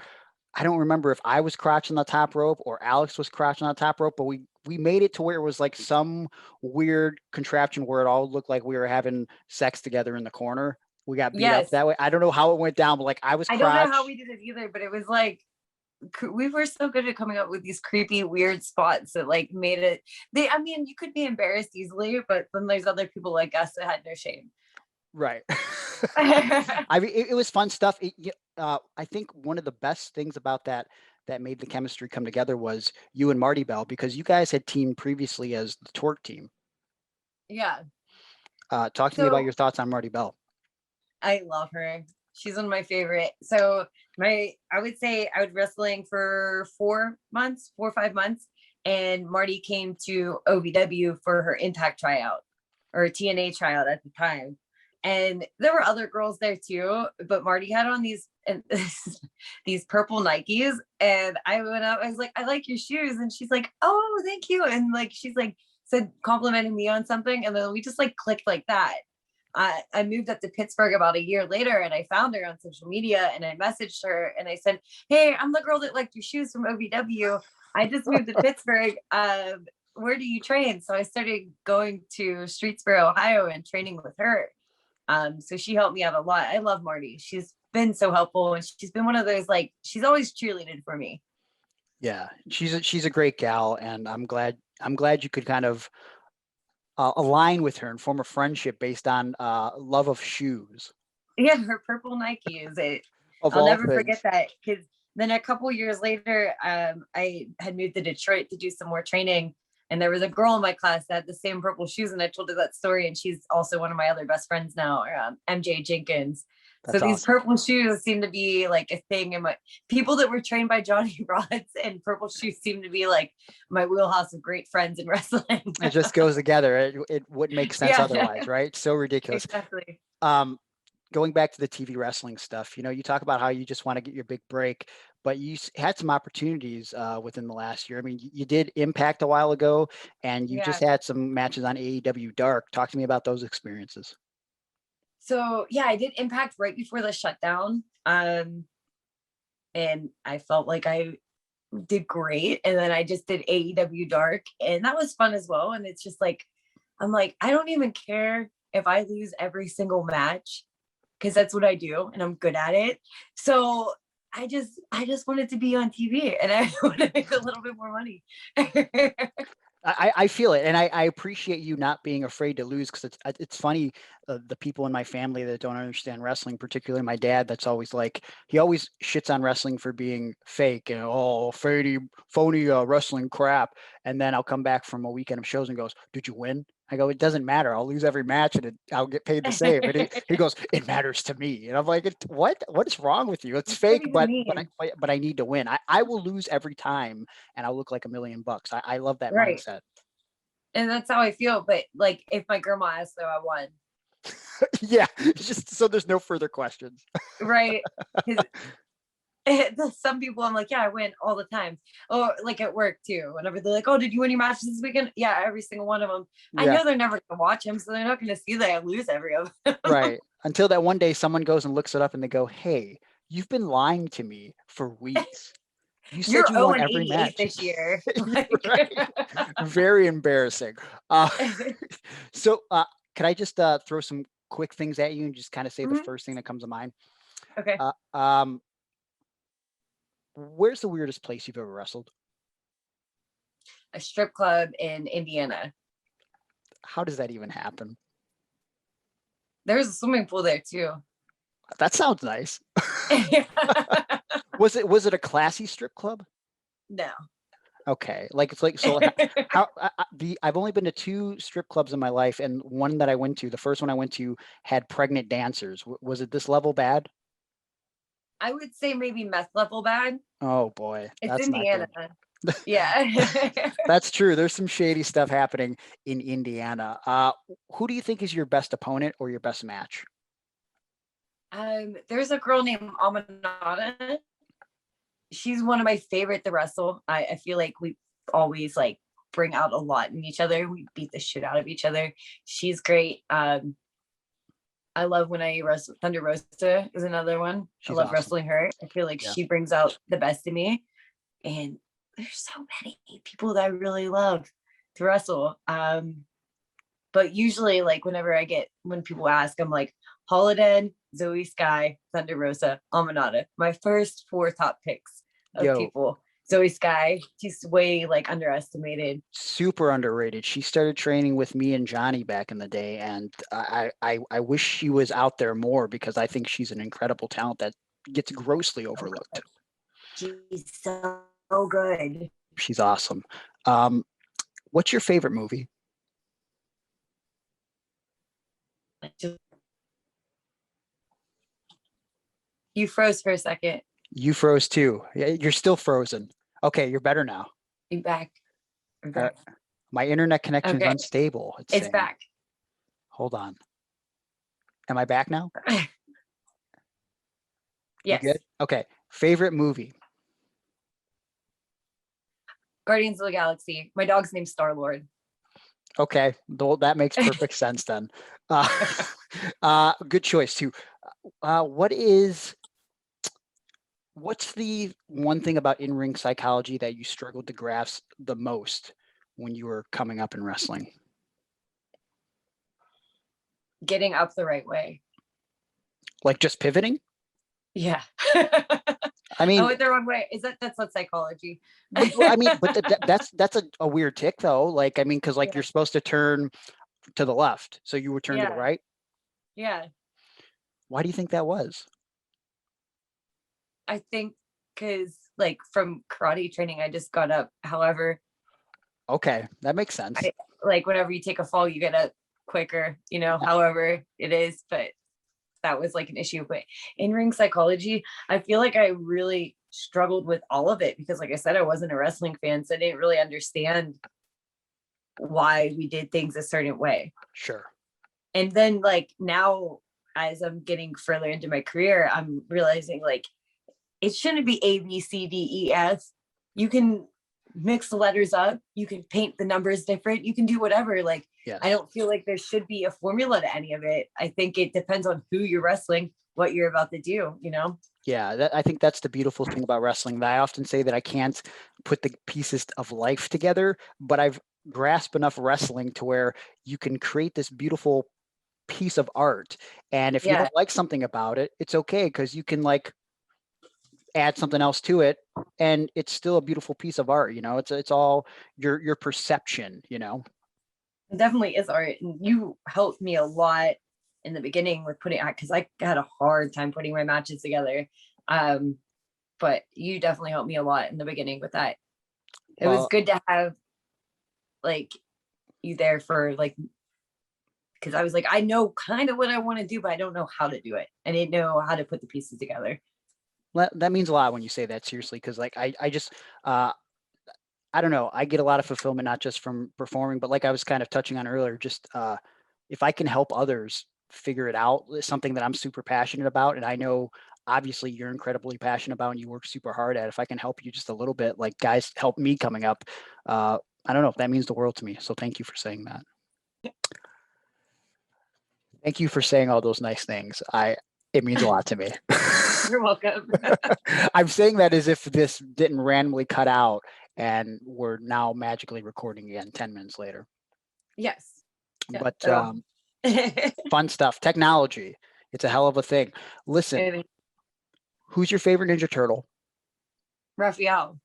I don't remember if I was crouching on the top rope or Alex was crouching on the top rope, but we made it to where it was like some weird contraption where it all looked like we were having sex together in the corner. We got beat up that way. I don't know how it went down, but like I don't know how we did it either, but it was like we were so good at coming up with these creepy, weird spots that like made it. I mean, you could be embarrassed easily, but then there's other people like us that had no shame. Right. I mean, it was fun stuff. I think one of the best things about that made the chemistry come together was you and Marti Belle, because you guys had teamed previously as the Torque team. Yeah. Talk to me about your thoughts on Marti Belle. I love her. She's one of my favorite. So I would say I was wrestling for 4 or 5 months, and Marti came to OVW for her Impact tryout or TNA tryout at the time. And there were other girls there too, but Marti had on these purple Nikes, and I went up. I was like, "I like your shoes," and she's like, "Oh, thank you." And like she's like said complimenting me on something, and then we just like clicked like that. I moved up to Pittsburgh about a year later, and I found her on social media, and I messaged her and I said, "Hey, I'm the girl that liked your shoes from OVW. I just moved to Pittsburgh. Where do you train?" So I started going to Streetsboro, Ohio, and training with her. So she helped me out a lot. I love Marti. She's been so helpful, and she's been one of those, like, she's always cheerleaded for me. Yeah, she's a great gal, and I'm glad you could kind of align with her and form a friendship based on love of shoes. Yeah, her purple Nikes. I'll never forget that, because then a couple years later, I had moved to Detroit to do some more training, and there was a girl in my class that had the same purple shoes, and I told her that story, and she's also one of my other best friends now, MJ Jenkins. That's so these awesome. Purple shoes seem to be like a thing, and my people that were trained by Johnny Rods and purple shoes seem to be like my wheelhouse of great friends in wrestling. It just goes together. It wouldn't make sense otherwise, right? So ridiculous. Exactly. Going back to the TV wrestling stuff, you talk about how you just want to get your big break, but you had some opportunities within the last year. I mean, you did Impact a while ago, and you just had some matches on AEW Dark. Talk to me about those experiences. So yeah, I did Impact right before the shutdown. And I felt like I did great. And then I just did AEW Dark, and that was fun as well. And it's just like, I'm like, I don't even care if I lose every single match, because that's what I do and I'm good at it. So I just wanted to be on TV, and I want to make a little bit more money. I feel it, and I appreciate you not being afraid to lose, because it's funny, the people in my family that don't understand wrestling, particularly my dad, that's always like, he always shits on wrestling for being fake and phony wrestling crap, and then I'll come back from a weekend of shows and goes, "Did you win?" I go, "It doesn't matter. I'll lose every match and I'll get paid the same." And he goes, "It matters to me." And I'm like, "What is wrong with you? It's fake, but I need to win. I will lose every time, and I'll look like $1,000,000. I love that mindset." And that's how I feel. But like, if my grandma asks, though, I won. Yeah, just so there's no further questions. Right. Some people, I'm like, yeah, I win all the time. Or like at work too, whenever they're like, "Oh, did you win your matches this weekend?" Yeah, every single one of them. Yeah. I know they're never gonna watch them, so they're not gonna see that I lose every of them. Right. Until that one day someone goes and looks it up and they go, "Hey, you've been lying to me for weeks. You said you won every match this year." Right. Very embarrassing. So can I just throw some quick things at you and just kind of say the first thing that comes to mind? Okay. Where's the weirdest place you've ever wrestled? A strip club in Indiana. How does that even happen? There's a swimming pool there too. That sounds nice. Was it a classy strip club? No. Okay, so I've only been to 2 strip clubs in my life, and one that I went to, the first one I went to, had pregnant dancers. Was it this level bad? I would say maybe meth level bad. Oh boy, it's Indiana. Yeah. That's true. There's some shady stuff happening in Indiana. Who do you think is your best opponent or your best match? There's a girl named Amanada. she's one of my favorite to wrestle. I feel like we always like bring out a lot in each other. We beat the shit out of each other. She's great. I love when I wrestle. Thunder Rosa is another one. She's I love awesome. wrestling her. I feel like she brings out the best in me. And there's so many people that I really love to wrestle. But usually, like when people ask, I'm like Holoden, Zoe Sky, Thunder Rosa, Amanada. My first 4 top picks of people. Zoe Sky, she's way like underestimated. Super underrated. She started training with me and Johnny back in the day, and I wish she was out there more because I think she's an incredible talent that gets grossly overlooked. She's so good. She's awesome. What's your favorite movie? You froze for a second. You froze too. You're still frozen. Okay, you're better now. I'm back. My internet connection's unstable. It's back. Hold on. Am I back now? Yes. You good? Okay. Favorite movie? Guardians of the Galaxy. My dog's name's Star-Lord. Okay, that makes perfect sense then. Good choice too. What's the one thing about in-ring psychology that you struggled to grasp the most when you were coming up in wrestling? Getting up the right way. Like just pivoting? Yeah. I mean, I went the wrong way. That's not psychology? I mean, but that's a weird tick though. Like, I mean, because like you're supposed to turn to the left, so you would turn to the right. Yeah. Why do you think that was? I think because like from karate training, I just got up. However, okay, that makes sense. Like whenever you take a fall, you get up quicker, however it is. But that was like an issue. But in-ring psychology, I feel like I really struggled with all of it because like I said, I wasn't a wrestling fan, so I didn't really understand why we did things a certain way. Sure. And then like now, as I'm getting further into my career, I'm realizing like it shouldn't be A, B, C, D, E, F. You can mix the letters up. You can paint the numbers different. You can do whatever. Like, I don't feel like there should be a formula to any of it. I think it depends on who you're wrestling, what you're about to do, Yeah, I think that's the beautiful thing about wrestling. That I often say that I can't put the pieces of life together, but I've grasped enough wrestling to where you can create this beautiful piece of art. And if you don't like something about it, it's okay because you can like add something else to it and it's still a beautiful piece of art. It's all your perception. It definitely is art, and you helped me a lot in the beginning with putting, because I had a hard time putting my matches together, but you definitely helped me a lot in the beginning with that. It was good to have like you there for like, because I was like, I know kind of what I want to do, but I don't know how to do it. I didn't know how to put the pieces together. That means a lot when you say that, seriously, because like I just I don't know, I get a lot of fulfillment not just from performing, but like I was kind of touching on earlier, just if I can help others figure it out, it's something that I'm super passionate about, and I know obviously you're incredibly passionate about and you work super hard at. If I can help you just a little bit, like guys help me coming up, I don't know, that means the world to me. So thank you for saying that. Thank you for saying all those nice things. It means a lot to me. You're welcome. I'm saying that as if this didn't randomly cut out and we're now magically recording again 10 minutes later. Yes. Yeah, but fun stuff. Technology. It's a hell of a thing. Listen, who's your favorite Ninja Turtle? Raphael.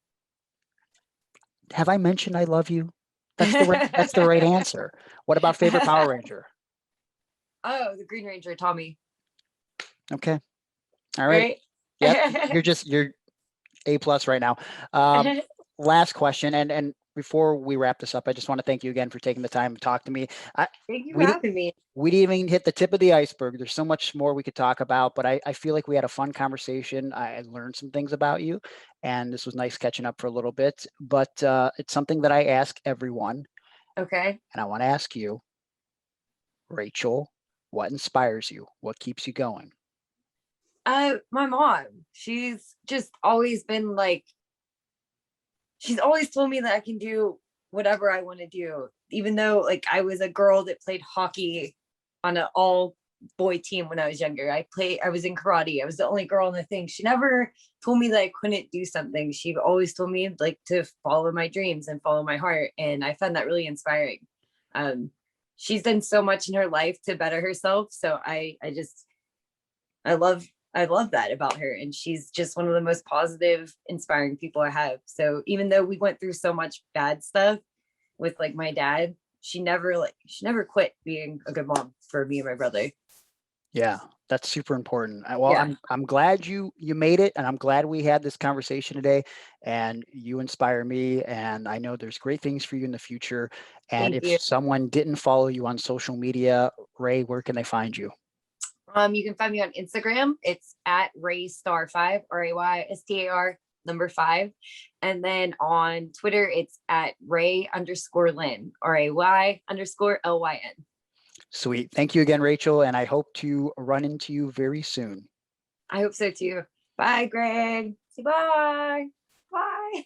Have I mentioned I love you? That's the right answer. What about favorite Power Ranger? Oh, the Green Ranger, Tommy. Okay. All right. Yep. You're A+ right now. Last question. And before we wrap this up, I just want to thank you again for taking the time to talk to me. Thank you for having me. We didn't even hit the tip of the iceberg. There's so much more we could talk about, but I feel like we had a fun conversation. I learned some things about you, and this was nice catching up for a little bit, but it's something that I ask everyone. Okay. And I want to ask you, Rachel, what inspires you? What keeps you going? My mom. She's just always been like, she's always told me that I can do whatever I want to do, even though like I was a girl that played hockey on an all boy team when I was younger. I was in karate. I was the only girl in the thing. She never told me that I couldn't do something. She always told me like to follow my dreams and follow my heart. And I found that really inspiring. She's done so much in her life to better herself. So I love that about her. And she's just one of the most positive, inspiring people I have. So even though we went through so much bad stuff with like my dad, she never quit being a good mom for me and my brother. Yeah, that's super important. I'm glad you made it, and I'm glad we had this conversation today, and you inspire me, and I know there's great things for you in the future. And if someone didn't follow you on social media, Ray, where can they find you? You can find me on Instagram. It's at Raystar5, RAYSTAR 5. And then on Twitter, it's at Ray_Lyn, RAY_LYN. Sweet. Thank you again, Rachel. And I hope to run into you very soon. I hope so too. Bye, Greg. Say bye. Bye.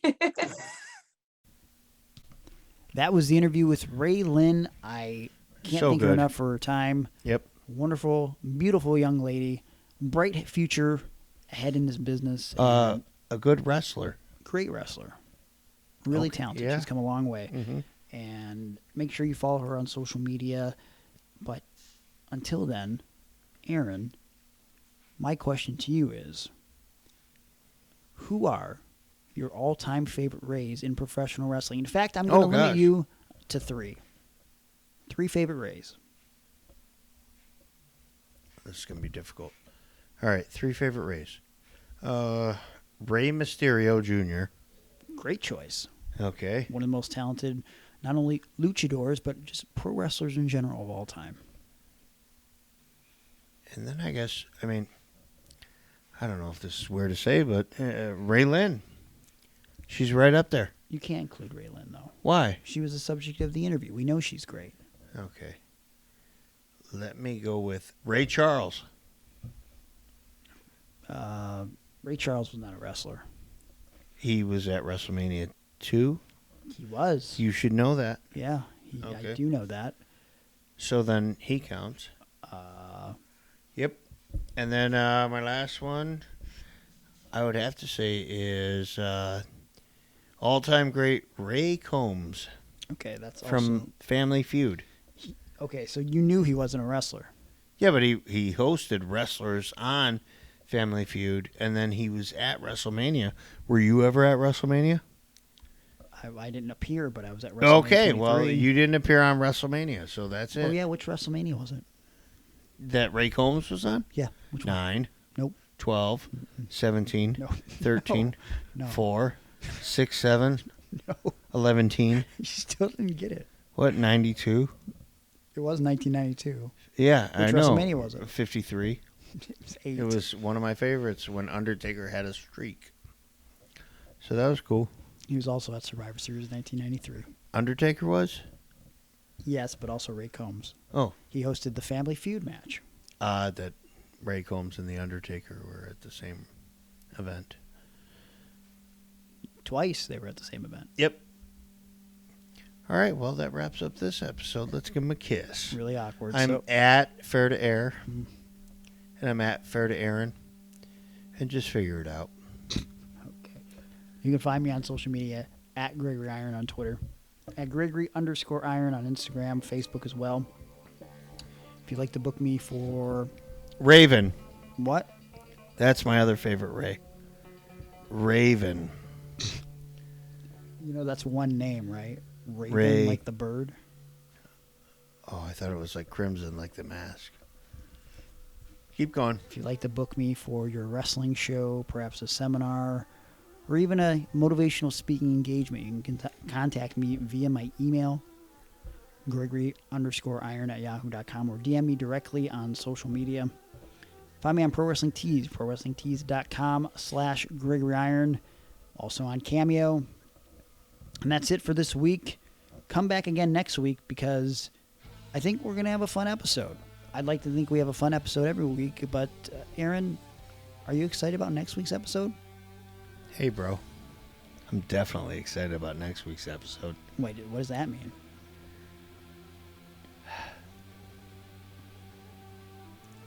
That was the interview with Ray Lyn. I can't thank her enough for her time. Yep. Wonderful, beautiful young lady. Bright future ahead in this business. A good wrestler. Great wrestler. Really talented. Yeah. She's come a long way. Mm-hmm. And make sure you follow her on social media. But until then, Aaron, my question to you is, who are your all-time favorite Rays in professional wrestling? In fact, I'm going to limit you to 3. 3 favorite Rays. This is going to be difficult. All right, 3 favorite Rays. Rey Mysterio Jr. Great choice. Okay. One of the most talented, not only luchadors, but just pro wrestlers in general of all time. And then I guess, I don't know if this is weird to say, but Ray Lyn. She's right up there. You can't include Ray Lyn, though. Why? She was the subject of the interview. We know she's great. Okay. Let me go with Ray Charles. Ray Charles was not a wrestler. He was at WrestleMania 2. He was. You should know that. Yeah, I do know that. So then he counts. Yep. And then my last one, I would have to say, is all-time great Ray Combs. Okay, that's from Family Feud. Okay, so you knew he wasn't a wrestler. Yeah, but he hosted wrestlers on Family Feud, and then he was at WrestleMania. Were you ever at WrestleMania? I didn't appear, but I was at WrestleMania. Okay, 23. well, you didn't appear on WrestleMania, so that's it. Oh, yeah, which WrestleMania was it? That Ray Combs was on? Yeah. Which 9. One? Nope. 12. 17. No. 13. No. 4. 6, 7. No. 11. You still didn't get it. What, 92? It was 1992. Yeah, I know. Which WrestleMania was it? 53. It was 8. It was one of my favorites when Undertaker had a streak. So that was cool. He was also at Survivor Series 1993. Undertaker was? Yes, but also Ray Combs. Oh. He hosted the Family Feud match. That Ray Combs and The Undertaker were at the same event. Twice they were at the same event. Yep. All right, well, that wraps up this episode. Let's give him a kiss. Really awkward. I'm at Fair to Air, and I'm at Fair to Aaron, and just figure it out. Okay. You can find me on social media at Gregory Iron on Twitter, at Gregory_Iron on Instagram, Facebook as well. If you'd like to book me for... Raven. What? That's my other favorite Ray. Raven. You know that's one name, right? Raven, Ray. like the bird. Oh, I thought it was like Crimson, like the mask. Keep going. If you'd like to book me for your wrestling show, perhaps a seminar, or even a motivational speaking engagement, you can contact me via my email, Gregory_Iron@yahoo.com, or DM me directly on social media. Find me on Pro Wrestling Tees, ProWrestlingTees.com/Gregory Iron. Also on Cameo. And that's it for this week. Come back again next week because I think we're going to have a fun episode. I'd like to think we have a fun episode every week, but Aaron, Are you excited about next week's episode? Hey, bro. I'm definitely excited about next week's episode. Wait, what does that mean?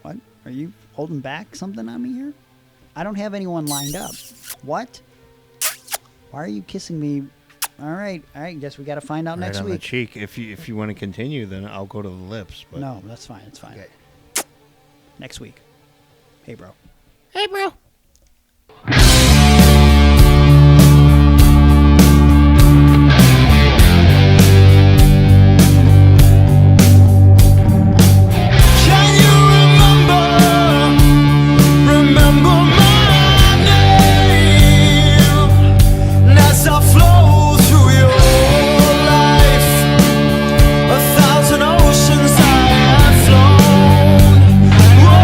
What? Are you holding back something on me here? I don't have anyone lined up. What? Why are you kissing me? All right. Guess we got to find out Right next on week. the cheek. If you want to continue, then I'll go to the lips. But No, that's fine. It's fine. Okay. Next week. Hey, bro. Hey, bro. Oceans I have flown. Whoa.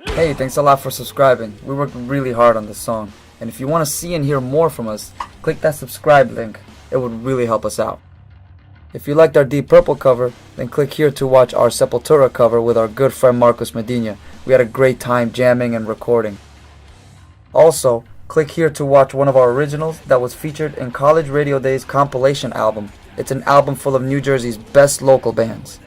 Hey, thanks a lot for subscribing. We worked really hard on this song. And if you want to see and hear more from us, click that subscribe link. It would really help us out. If you liked our Deep Purple cover, then click here to watch our Sepultura cover with our good friend Marcus Medina. We had a great time jamming and recording. Also, click here to watch one of our originals that was featured in College Radio Day's compilation album. It's an album full of New Jersey's best local bands.